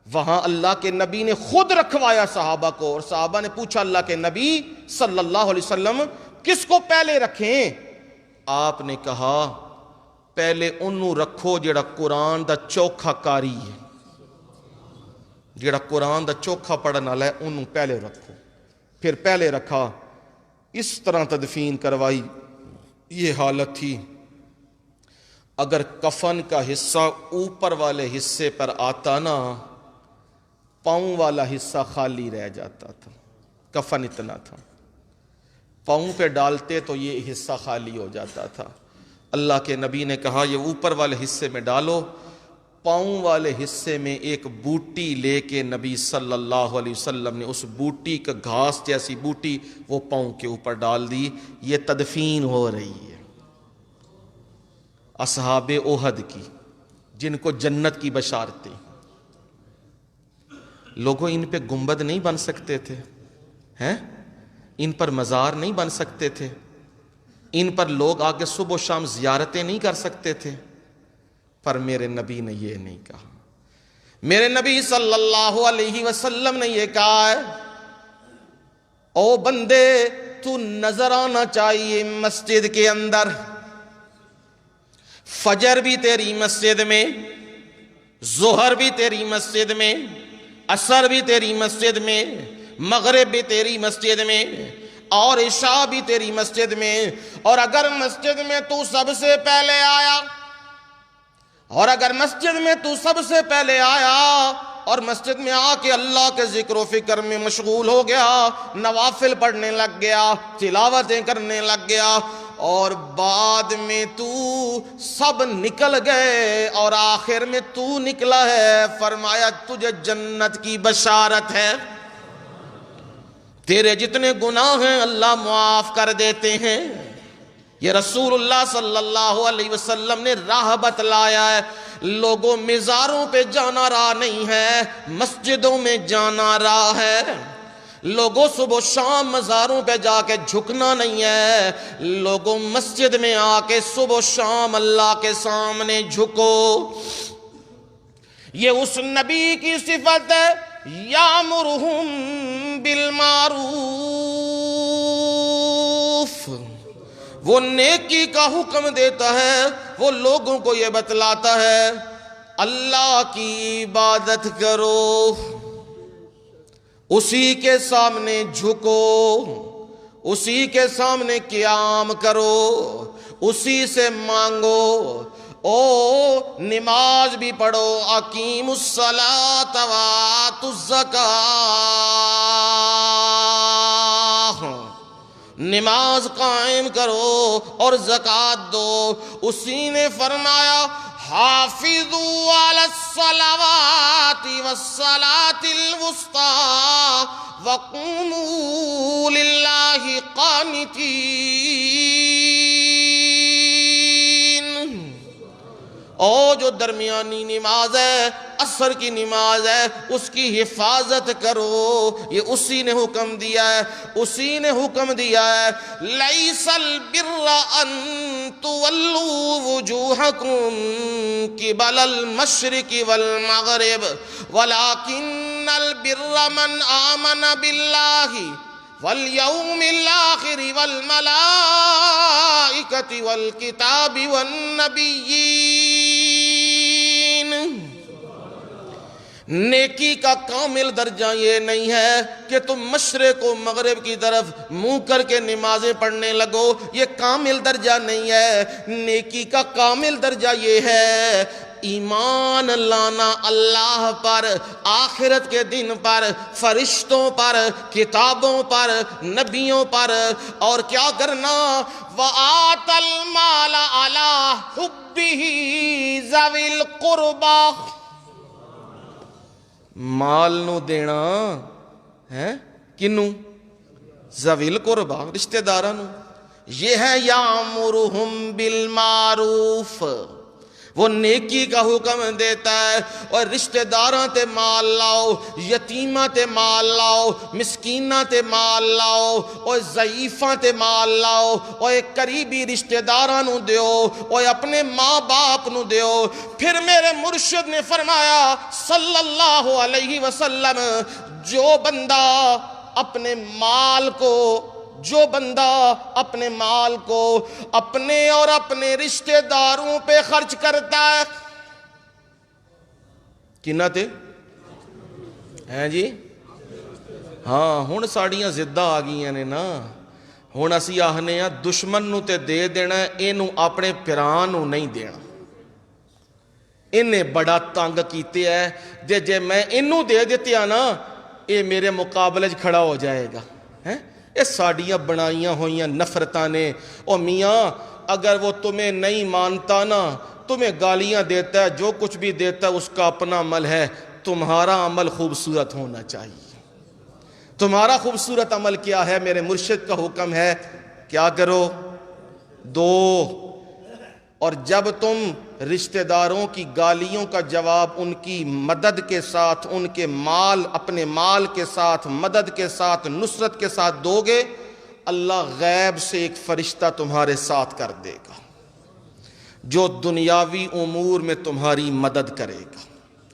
S1: وہاں اللہ کے نبی نے خود رکھوایا صحابہ کو. اور صحابہ نے پوچھا اللہ کے نبی صلی اللہ علیہ وسلم کس کو پہلے رکھیں؟ آپ نے کہا پہلے انہوں رکھو جڑا قرآن دا چوکھا کاری ہے، جڑا قرآن دا چوکھا پڑھن والا ہے انہوں پہلے رکھو. پھر پہلے رکھا، اس طرح تدفین کروائی. یہ حالت تھی. اگر کفن کا حصہ اوپر والے حصے پر آتا نا، پاؤں والا حصہ خالی رہ جاتا تھا. کفن اتنا تھا، پاؤں پہ ڈالتے تو یہ حصہ خالی ہو جاتا تھا. اللہ کے نبی نے کہا یہ اوپر والے حصے میں ڈالو. پاؤں والے حصے میں ایک بوٹی لے کے نبی صلی اللہ علیہ وسلم نے اس بوٹی کا گھاس جیسی بوٹی وہ پاؤں کے اوپر ڈال دی. یہ تدفین ہو رہی ہے اصحاب احد کی، جن کو جنت کی بشارتیں. لوگوں ان پہ گنبد نہیں بن سکتے تھے ہیں، ان پر مزار نہیں بن سکتے تھے، ان پر لوگ آگے صبح و شام زیارتیں نہیں کر سکتے تھے. پر میرے نبی نے یہ نہیں کہا. میرے نبی صلی اللہ علیہ وسلم نے یہ کہا ہے او بندے تو نظر آنا چاہیے مسجد کے اندر. فجر بھی تیری مسجد میں، ظہر بھی تیری مسجد میں، عصر بھی تیری مسجد میں، مغرب بھی تیری مسجد میں، اور عشاء بھی تیری مسجد میں. اور اگر مسجد میں تو سب سے پہلے آیا، اور اگر مسجد میں تو سب سے پہلے آیا اور مسجد میں آ کے اللہ کے ذکر و فکر میں مشغول ہو گیا، نوافل پڑھنے لگ گیا، تلاوتیں کرنے لگ گیا، اور بعد میں تو سب نکل گئے اور آخر میں تو نکلا ہے، فرمایا تجھے جنت کی بشارت ہے. تیرے جتنے گناہ ہیں اللہ معاف کر دیتے ہیں. یہ رسول اللہ صلی اللہ علیہ وسلم نے راہ بتلایا ہے. لوگوں مزاروں پہ جانا راہ نہیں ہے، مسجدوں میں جانا راہ ہے. لوگوں صبح و شام مزاروں پہ جا کے جھکنا نہیں ہے، لوگوں مسجد میں آ کے صبح و شام اللہ کے سامنے جھکو. یہ اس نبی کی صفت ہے یامرہم بالمعروف، وہ نیکی کا حکم دیتا ہے، وہ لوگوں کو یہ بتلاتا ہے اللہ کی عبادت کرو، اسی کے سامنے جھکو، اسی کے سامنے قیام کرو، اسی سے مانگو. او نماز بھی پڑھو، اقیم الصلاۃ وآتوا الزکاۃ، نماز قائم کرو اور زکوٰۃ دو. اسی نے فرمایا حافظوا علی الصلوات والصلاۃ الوسطی وقوموا للہ قانتین. او جو درمیانی نماز ہے، عصر کی نماز ہے، اس کی حفاظت کرو. یہ اسی نے حکم دیا ہے، اسی نے حکم دیا ہے لیس البر ان تولوا وجوہکم قبل المشرق والمغرب ولکن البر من آمن باللہ والیوم الآخر والملائکۃ والکتاب والنبیین. نیکی کا کامل درجہ یہ نہیں ہے کہ تم مشرق و مغرب کی طرف منہ کر کے نمازیں پڑھنے لگو، یہ کامل درجہ نہیں ہے. نیکی کا کامل درجہ یہ ہے ایمان لانا اللہ پر، آخرت کے دن پر، فرشتوں پر، کتابوں پر، نبیوں پر. اور کیا کرنا وَآتَ الْمَالَ عَلَىٰ حُبِّهِ ذَوِي الْقُرْبَىٰ، مال نو دینا ہے کنوں؟ ذویل قربا، رشتہ داراں نو۔ یہ ہے یامرہم بالمعروف، وہ نیکی کا حکم دیتا ہے، اور رشتہ داراں تے مال لاؤ، یتیماں تے مال لاؤ، مسکیناں تے مال لاؤ، اور ضعیفاں تے مال لاؤ، اور قریبی رشتہ داراں نو دیو، اور اپنے ماں باپ نو دیو۔ پھر میرے مرشد نے فرمایا صلی اللہ علیہ وسلم، جو بندہ اپنے مال کو اپنے اور اپنے رشتہ داروں پہ خرچ کرتا ہے، کنہ تے ہیں جی؟ ہاں ہن ساڑیاں زدہ آ گئی نے نا، ہن اسی آہنے ہیں دشمن نو تے دے دینا ہے، اینو اپنے پیران نو نہیں دینا۔ انہیں بڑا تنگ کیتے ہے، جے میں انو دے دیتے ہیں نا، اے میرے مقابلے کھڑا ہو جائے گا۔ اے ساڑیاں بنائیاں ہوئیاں نفرتاں نے، او میاں اگر وہ تمہیں نہیں مانتا نا، تمہیں گالیاں دیتا ہے، جو کچھ بھی دیتا ہے اس کا اپنا عمل ہے، تمہارا عمل خوبصورت ہونا چاہیے۔ تمہارا خوبصورت عمل کیا ہے؟ میرے مرشد کا حکم ہے کیا کرو؟ دو۔ اور جب تم رشتہ داروں کی گالیوں کا جواب ان کی مدد کے ساتھ، ان کے اپنے مال کے ساتھ، مدد کے ساتھ، نصرت کے ساتھ دو گے، اللہ غیب سے ایک فرشتہ تمہارے ساتھ کر دے گا جو دنیاوی امور میں تمہاری مدد کرے گا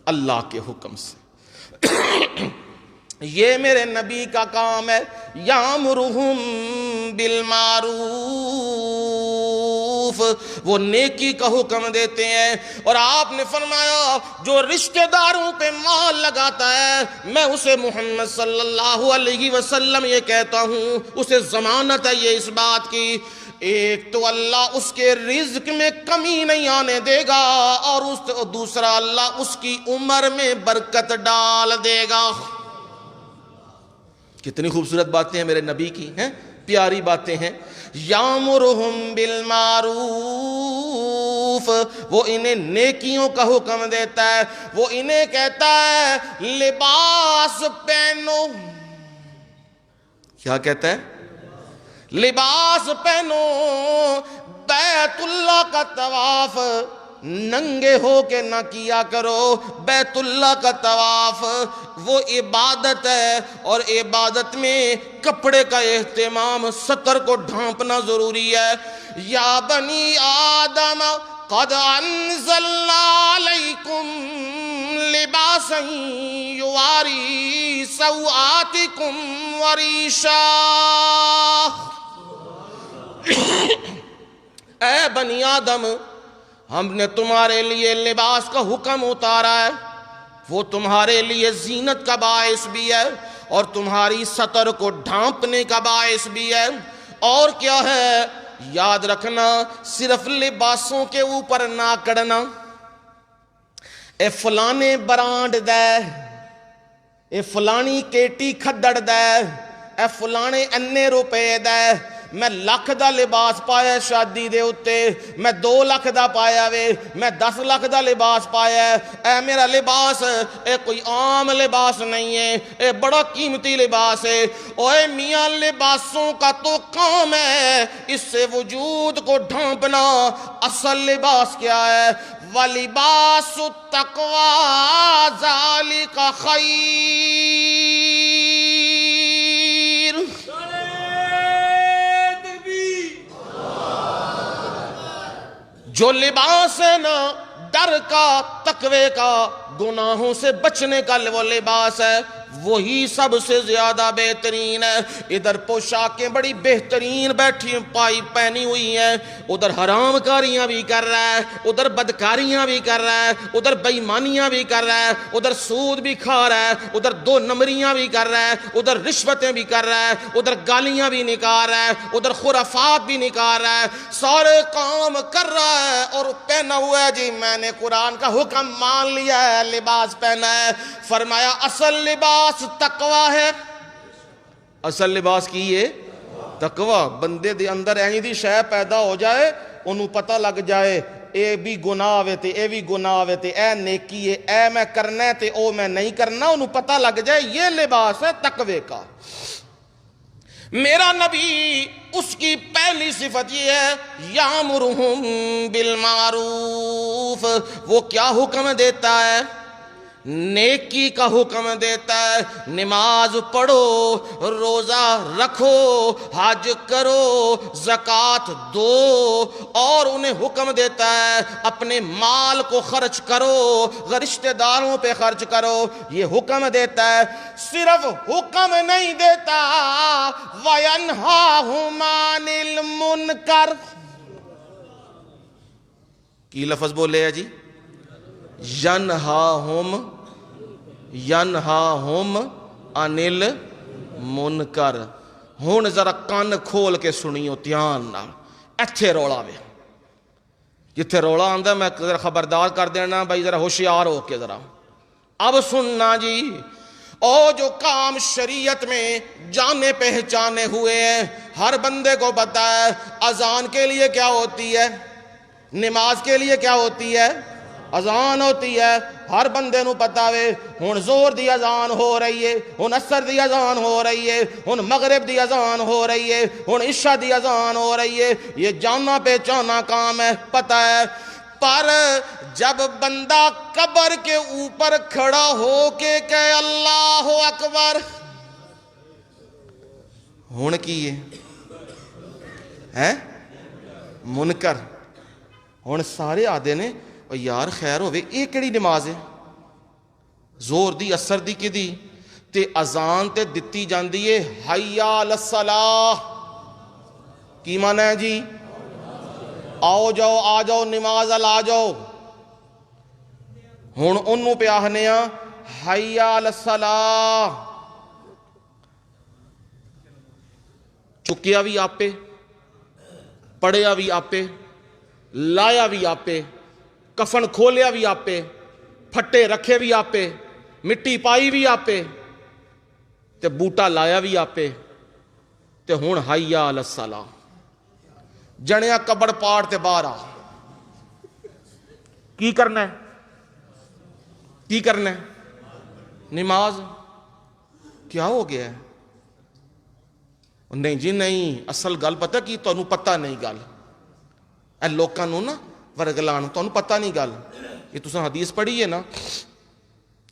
S1: اللہ کے حکم سے۔ یہ میرے نبی کا کام ہے، یامرہم بالمعروف، وہ نیکی کا حکم دیتے ہیں۔ اور آپ نے فرمایا جو رشتہ داروں پہ مال لگاتا ہے، میں اسے محمد صلی اللہ علیہ وسلم یہ کہتا ہوں، اسے ضمانت ہے یہ اس بات کی، ایک تو اللہ اس کے رزق میں کمی نہیں آنے دے گا، اور دوسرا اللہ اس کی عمر میں برکت ڈال دے گا۔ کتنی خوبصورت باتیں ہیں میرے نبی کی، ہیں پیاری باتیں ہیں۔ یامرہم بالمعروف، وہ انہیں نیکیوں کا حکم دیتا ہے، وہ انہیں کہتا ہے لباس پہنو۔ کیا کہتا ہے؟ لباس پہنو، بیت اللہ کا طواف ننگے ہو کے نہ کیا کرو۔ بیت اللہ کا طواف وہ عبادت ہے، اور عبادت میں کپڑے کا اہتمام، سطر کو ڈھانپنا ضروری ہے۔ یا بنی آدم قد انزلنا علیکم لباسا یواری سوآتکم وریشا، اے بنی آدم، ہم نے تمہارے لیے لباس کا حکم اتارا ہے، وہ تمہارے لیے زینت کا باعث بھی ہے، اور تمہاری سطر کو ڈھانپنے کا باعث بھی ہے۔ اور کیا ہے؟ یاد رکھنا، صرف لباسوں کے اوپر نہ کڑنا، اے فلانے برانڈ دے، اے فلانی کیٹی کھدڑ دے، اے فلانے انے روپے دے، میں لکھ دا لباس پایا شادی دے اتے، میں 2 لکھ دا پایا وے، میں 10 لکھ دا لباس پایا ہے، اے میرا لباس اے کوئی عام لباس نہیں ہے، اے بڑا قیمتی لباس ہے۔ اوے میاں لباسوں کا تو کام ہے اس سے وجود کو ڈھانپنا، اصل لباس کیا ہے؟ وَلِبَاسُ التَّقْوَى ذَلِكَ خَيْرٌ، جو لباس ہے نا ڈر کا، تقوی کا، گناہوں سے بچنے کا وہ لباس ہے، وہی سب سے زیادہ بہترین ہے۔ ادھر پوشاکیں بڑی بہترین پہنی ہوئی ہیں، ادھر حرام کاریاں بھی کر رہا ہے، ادھر بدکاریاں بھی کر رہا ہے، ادھر بےایمانیاں بھی کر رہا ہے، ادھر سود بھی کھا رہا ہے، ادھر 2 نمبریاں بھی کر رہا ہے، ادھر رشوتیں بھی کر رہا ہے، ادھر گالیاں بھی نکال رہا ہے، ادھر خرافات بھی نکال رہا ہے، سارے کام کر رہا ہے، اور پہنا ہوا ہے جی میں نے قرآن کا حکم مان لیا ہے، لباس پہنا ہے۔ فرمایا اصل لباس تقوی ہے، اصل لباس کی ہے تقوی۔ بندے دے اندر اینی دی شے پیدا ہو جائے، انہوں پتہ لگ جائے اے بھی گناہ وے تے اے بھی گناہ وے تے اے نیکی ہے، اے میں کرنا ہے تے او میں نہیں کرنا، انہوں پتہ لگ جائے یہ لباس ہے تقوی کا۔ میرا نبی اس کی پہلی صفت یہ ہے یامرہم بالمعروف، وہ کیا حکم دیتا ہے؟ نیکی کا حکم دیتا ہے۔ نماز پڑھو، روزہ رکھو، حج کرو، زکوٰۃ دو، اور انہیں حکم دیتا ہے اپنے مال کو خرچ کرو، رشتہ داروں پہ خرچ کرو، یہ حکم دیتا ہے۔ صرف حکم نہیں دیتا، وَيَنْهَاهُمْ عَنِ الْمُنْكَرِ، کی لفظ بولے ہے جی؟ ینہاہم عن المنکر۔ ہن ذرا کان کھول کے سنیو دھیان نال، ایتھے رولا وے، جتھے رولا آندا میں ذرا خبردار کر دینا بھائی، ذرا ہوشیار ہو کے ذرا اب سننا جی۔ او جو کام شریعت میں جانے پہچانے ہوئے ہیں، ہر بندے کو پتہ ہے اذان کے لیے کیا ہوتی ہے، نماز کے لیے کیا ہوتی ہے، اذان ہوتی ہے، ہر بندے نو پتہ وے۔ ہن زور دی اذان ہو رہی ہے، ہن عصر دی اذان ہو رہی ہے، ہن مغرب دی اذان ہو رہی ہے، ہن عشاء دی اذان ہو رہی ہے، یہ جانا پہچانا کام ہے، پتہ ہے۔ پر جب بندہ قبر کے اوپر کھڑا ہو کے کہے اللہ اکبر، ہن کی ہے منکر۔ ہن سارے آدھے نے یار خیر ہوئے، یہ کیڑی نماز ہے؟ زور دی اثر دی کی دی تے اذان تے دتی جاندی ہے حی علی الصلاۃ، کی معنی ہے جی؟ آؤ جاؤ، آ جاؤ، نماز ال آ جاؤ۔ ہن انہوں پہ آہنے ہاں حی علی الصلاۃ، چکیا بھی آپے، پڑھیا بھی آپے، لایا بھی آپے، کفن کھولیا بھی آپے، پھٹے رکھے بھی آپے، مٹی پائی بھی آپے، تے بوٹا لایا بھی آپے، تے ہن حی علی الصلاۃ، جنیا قبر پاڑ تے باہر آ، کی کرنا ہے؟ کی کرنا ہے؟ نماز۔ کیا ہو گیا ہے؟ نہیں جی نہیں، اصل گل پتہ کی تانوں پتہ نہیں گل، اے لوکاں نوں نا ورگلان، تانوں پتہ نہیں گل۔ یہ تساں حدیث پڑھی ہے نا،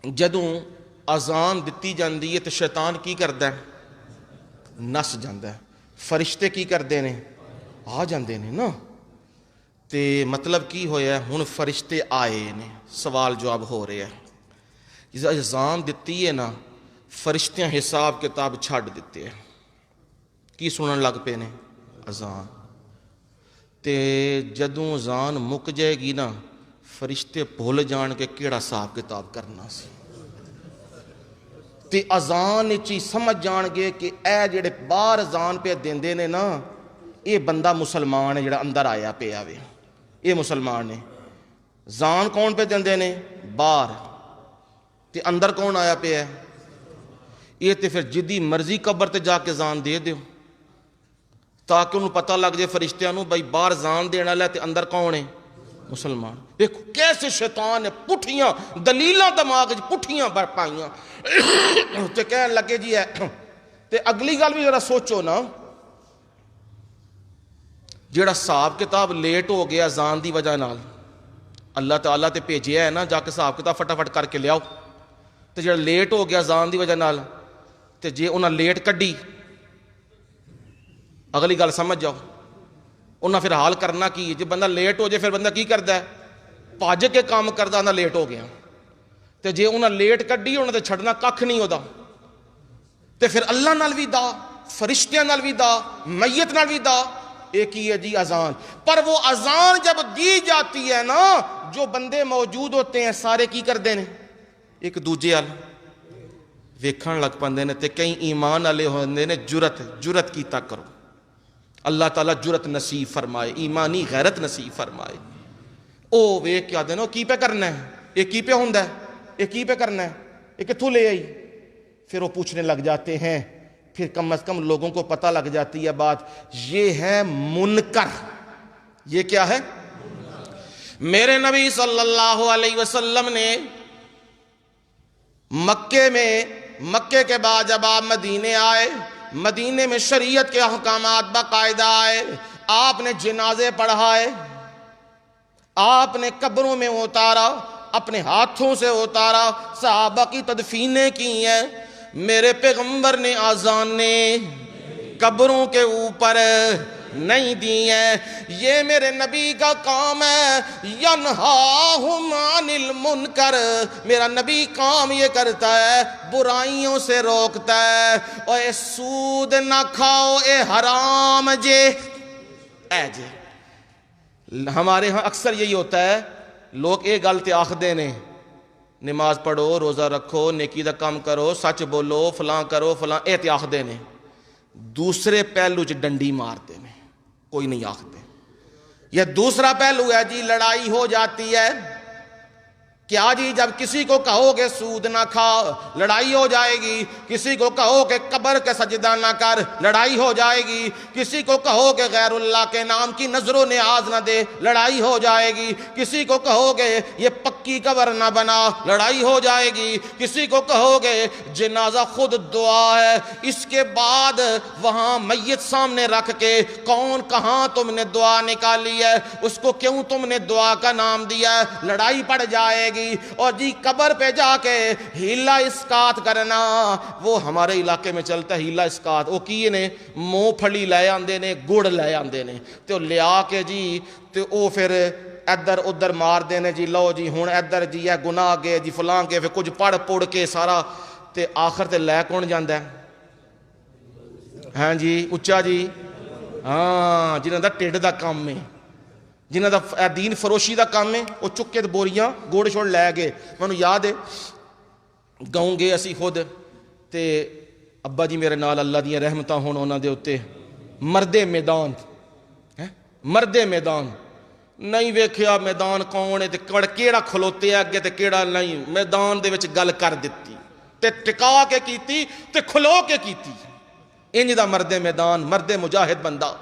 S1: جدوں اذان دتی جاندی ہے تے شیطان کی کردا ہے؟ نس جاندا ہے۔ فرشتے کی کردے نے؟ آ جاندے نے نا۔ تے مطلب کی ہویا ہے؟ ہن فرشتے آئے نے، سوال جواب ہو رہے ہیں۔ جس اذان دتی ہے نا، فرشتیاں حساب کتاب چھڈ دتے ہیں، کی سنن لگ پے نے؟ اذان۔ تے جدوں اذان مک جائے گی نا، فرشتے بھول جان کے کیڑا حساب کتاب کرنا سی، تے اذان چی سمجھ جان گے کہ اے جڑے باہر اذان پہ دیندے نے نا، اے بندہ مسلمان ہے، جڑا اندر آیا پہ آوے، اے مسلمان نے۔ اذان کون پہ دیندے نے؟ باہر، تے اندر کون آیا پہ ہے؟ یہ تے پھر جدی مرضی قبر تے جا کے اذان دے دیو، تاکہ انہوں پتہ لگ جائے فرشتیاں نوں بھائی باہر اذان دینا لے تے اندر کون ہے؟ مسلمان۔ دیکھو کیسے شیطان نے پٹھیاں دلیلاں دماغ پٹھیاں بر پائیاں، تے کہنے لگے جی ہے۔ تے اگلی گل بھی ذرا سوچو نا، جیڑا حساب کتاب لیٹ ہو گیا اذان دی وجہ نال، اللہ تعالیٰ تے بھیجیا ہے نا جا کے حساب کتاب فٹافٹ کر کے لیاؤ، تے جیڑا لیٹ ہو گیا اذان دی وجہ نال، تے جے انہاں لیٹ کڈی، اگلی گل سمجھ جاؤ، انہاں پھر حال کرنا کی؟ جے بندہ لیٹ ہو جائے پھر بندہ کی کردا ہے؟ بھج کے کام کردا، نہ لیٹ ہو گیا۔ تے جے انہاں لیٹ کڈی، انہاں تے چھڈنا ککھ نہیں ہودا، تے پھر اللہ نال بھی دا، فرشتیاں نال بھی دا، میت نال بھی دا۔ ایک ہی ہے جی اذان۔ پر وہ اذان جب دی جاتی ہے نا، جو بندے موجود ہوتے ہیں سارے کی کردے نے؟ ایک دوجے ال ویکھن لگ پندے نے، تے کئی ایمان والے ہوندے نے، جرت کیتا کرو، اللہ تعالیٰ جرت نصیب فرمائے، ایمانی غیرت نصیب فرمائے۔ او ویکھ کے آدھے نا کی پہ کرنا ہے، یہ کی پہ ہوندا ہے، یہ کی پہ کرنا ہے، یہ کتھوں لے آئی؟ پھر وہ پوچھنے لگ جاتے ہیں، پھر کم از کم لوگوں کو پتہ لگ جاتی ہے بات، یہ ہے منکر۔ یہ کیا ہے؟ میرے نبی صلی اللہ علیہ وسلم نے مکے کے بعد جب آپ مدینے آئے، مدینے میں شریعت کے احکامات باقاعدہ آئے، آپ نے جنازے پڑھائے، آپ نے قبروں میں اتارا، اپنے ہاتھوں سے اتارا، صحابہ کی تدفینیں کی ہیں۔ میرے پیغمبر نے آذانیں قبروں کے اوپر نہیں دی ہیں۔ یہ میرے نبی کا کام ہے، ینہاہم عن المنکر، میرا نبی کام یہ کرتا ہے، برائیوں سے روکتا ہے۔ اور اے سود نہ کھاؤ، اے حرام جے اے جے۔ ہمارے ہاں اکثر یہی ہوتا ہے، لوگ یہ گل تے آخدے نے، نماز پڑھو، روزہ رکھو، نیکی دا کام کرو، سچ بولو، فلاں کرو فلاں، اے تے آخدے نے، دوسرے پہلو چ ڈنڈی مارتے نے، کوئی نہیں آختے۔ یہ دوسرا پہلو ہے جی، لڑائی ہو جاتی ہے، کیا جی جب کسی کو کہو کہ سود نہ کھا، لڑائی ہو جائے گی۔ کسی کو کہو کہ قبر کے سجدہ نہ کر، لڑائی ہو جائے گی۔ کسی کو کہو کہ غیر اللہ کے نام کی نظر و نیاز نہ دے، لڑائی ہو جائے گی۔ کسی کو کہو کہ یہ پکی قبر نہ بنا، لڑائی ہو جائے گی۔ کسی کو کہو کہ جنازہ خود دعا ہے، اس کے بعد وہاں میت سامنے رکھ کے کون کہاں تم نے دعا نکالی ہے، اس کو کیوں تم نے دعا کا نام دیا ہے، لڑائی پڑ جائے گی۔ اور جی قبر پہ جا کے ہیلا اسکات کرنا، وہ ہمارے علاقے میں چلتا ہے ہیلا اسکات۔ وہ کی نے مونگ پھلی لے آندے نے، گڑ لے آندے نے، تو لیا کے جی تو وہ پھر ادھر ادھر مار دینے جی، لو جی ہن ادھر جی یہ گناہ گئے جی فلاں کے، پھر کچھ پڑھ پڑھ کے سارا تے آخر تے لے کون جاندا ہے؟ ہاں جی اچا جی، ہاں جنہاں دا ٹھڈ دا کام ہے، جنہاں دا دین فروشی دا کام ہے، وہ چکے تے بوریاں گوڑ چھوڑ لے گئے۔ مینوں یاد ہے گاؤں گئے اسی خود، تے ابا جی میرے نال اللہ دیاں رحمتاں ہون انہاں دے اوتے، مردے میدان، مردے میدان نہیں ویکھیا میدان کون ہے تے کیڑا کھلوتے اگے تے کیڑا نہیں، میدان دے وچ گل کر دتی تے ٹکا کے کیتی تے کھلو کے کیتی، انج دا مردے میدان، مردے مجاہد بندہ۔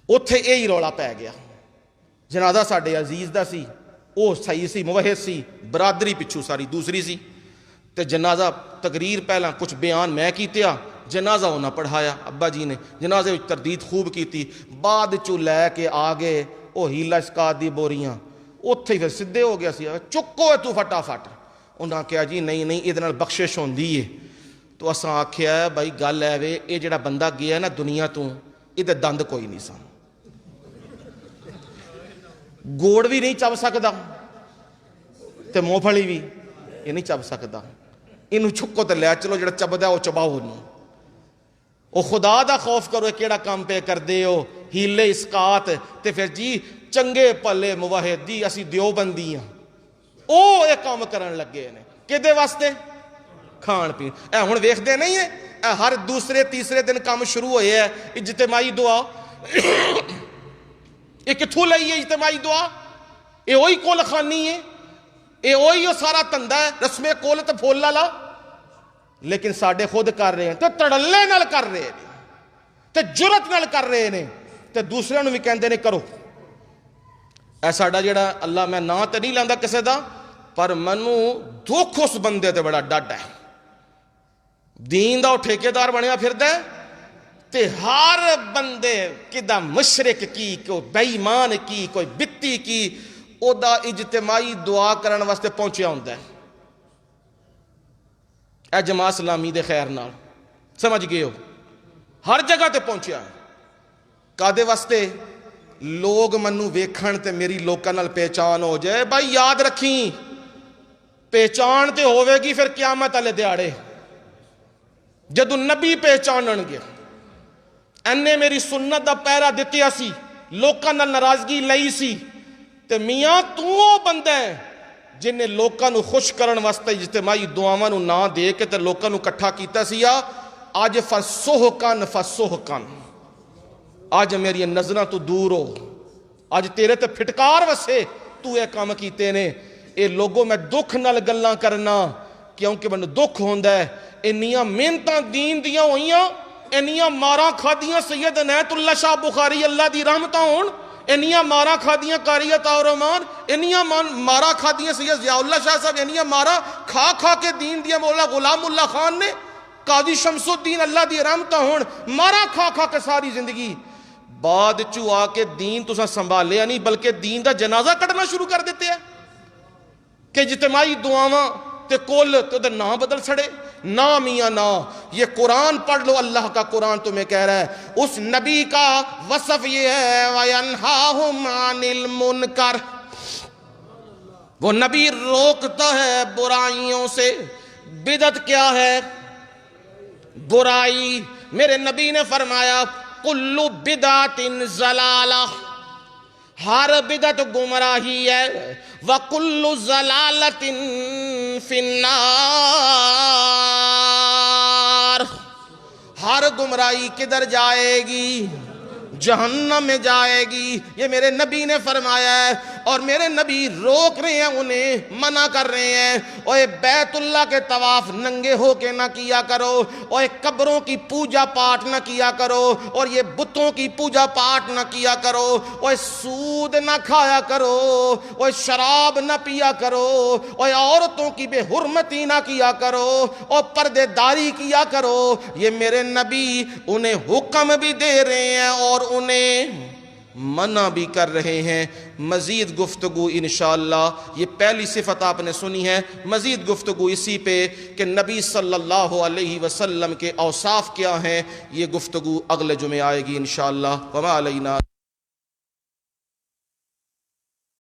S1: اتھے یہی رولا پی گیا، جنازہ ساڈے عزیز دا سی، وہ صحیح سی، موحد سی، برادری پچھو ساری دوسری سی، تے جنازہ تقریر پہلا کچھ بیان میں کیتیا، جنازہ انہاں پڑھایا ابا جی نے، جنازے وچ تردید خوب کیتی، بعد چو لے کے آگے وہ ہیلا اسکات دی بوریاں، اتھے پھر سدھے ہو گیا سی، چکو تو فٹافٹ۔ انہاں کہا جی نہیں نہیں یہ نال بخشش ہوندی ہے، تو اساں آکھیا بھائی گل ہے وے، یہ جڑا بندہ گیا نا دنیا تو، یہ دند کوئی نہیں سن، گوڑ بھی نہیں چب سکتا تے مونگ پھلی بھی یہ نہیں چب سکتا، انہوں چھکو تے لے چلو، جڑا چبدا وہ چباؤ انہوں، او خدا دا خوف کرو، کیڑا کام پہ کر دے ہو، ہیلے اسکات تے پھر جی چنگے پلے موحد جی اسی دیوبندی ہاں، او یہ کام کرن لگے نے، کدے واسطے؟ کھان پین۔ اے ہن ویکھدے نہیں ہے، اے ہر دوسرے تیسرے دن کام شروع ہوئے ہے اجتماعی دعا، یہ کتھوں لئی ہے اجتماعی دعا؟ یہ وہی کول خانی ہے، یہ وہی سارا تندہ ہے، رسم کول تے پھول لالا، لیکن ساڈے خود کر رہے ہیں تے تڑلے نال کر رہے ہیں تے جرت نال کر رہے ہیں تے دوسرے نو بھی کہندے نے کرو۔ اے ساڈا جڑا اللہ، میں نا تے نہیں لیندا کسے دا، پر منو دکھ اس بندے تے بڑا ڈاڈ ہے، دین دا وہ ٹھیکیدار بنیا پھردا ہے تے ہر بندے کدا مشرک کی، کوئی بے ایمان کی، کوئی بتی کی، او دا اجتماعی دعا کرن واسطے پہنچیا ہوندا ہے۔ اے جماعت اسلامی دے خیر نال سمجھ گئے ہو، ہر جگہ تے پہنچیا ہے، کادے واسطے؟ لوگ منو ویکھن تے میری لوکاں نال پہچان ہو جائے۔ بھائی یاد رکھیں، پہچان تے ہوے گی پھر قیامت والے دیہاڑے، جدوں نبی پہچانن گے، اینے میری سنت دا پیرا دتیا سی، لوکاں نال ناراضگی لئی سی، تے میاں تو وہ بندہ ہے جن نے لوکاں نو خوش کرن واسطے اجتماعی دعاواں نو نہ دے کے تے لوکاں نو اکٹھا کیتا سی۔ اج فسحقن فسحقن، اج میری نظراں تو دور ہو، اج تیرے تے پھٹکار وسے، تو اے کام کیتے نے۔ اے لوگوں میں دکھ نال گلاں کرنا، کیونکہ مینوں دکھ ہوندا ہے، انیاں محنتاں دین دیاں ہوئیاں، انیاں ماراں کھادیاں سید عنایت اللہ شاہ بخاری اللہ دی رحمتاں ہون، انیاں مارا کھادیاں قاری عطا الرحمان، انیاں مارا کھادیاں سید ضیاء اللہ شاہ صاحب، انیاں مارا کھا کھا کے دین دیا مولا غلام اللہ خان نے، قاضی شمس الدین اللہ دی رحمتہ ہون، مارا کھا کھا کے ساری زندگی، بعد چو آ کے دین تساں سنبھالیا نہیں بلکہ دین دا جنازہ کٹنا شروع کر دیتے ہیں کہ اجتماعی دعاواں تے کل تے دا نام بدل چھڑے. نا میاں نا، یہ قرآن پڑھ لو، اللہ کا قرآن تمہیں کہہ رہا ہے. اس نبی کا وصف یہ ہے وَيَنْهَاهُمْ عَنِ الْمُنْكَرِ، وہ نبی روکتا ہے برائیوں سے. بدعت کیا ہے؟ برائی. میرے نبی نے فرمایا کل بدعت ضلالہ، ہر بدعت گمراہی ہے، وَكُلُّ ضَلَالَةٍ فِي النَّارِ، ہر گمراہی کدھر جائے گی؟ جہنم میں جائے گی. یہ میرے نبی نے فرمایا ہے، اور میرے نبی روک رہے ہیں انہیں، منع کر رہے ہیں. اوے بیت اللہ کے طواف ننگے ہو کے نہ کیا کرو، اوے قبروں کی پوجا پاٹ نہ کیا کرو، اور یہ بتوں کی پوجا پاٹ نہ کیا کرو، اوے سود نہ کھایا کرو، اوے شراب نہ پیا کرو، اوے عورتوں کی بے حرمتی نہ کیا کرو، اور پردے داری کیا کرو. یہ میرے نبی انہیں حکم بھی دے رہے ہیں اور انہیں منع بھی کر رہے ہیں. مزید گفتگو انشاءاللہ، یہ پہلی صفت آپ نے سنی ہے، مزید گفتگو اسی پہ کہ نبی صلی اللہ علیہ وسلم کے اوصاف کیا ہیں، یہ گفتگو اگلے جمعے آئے گی انشاءاللہ. وما علینا.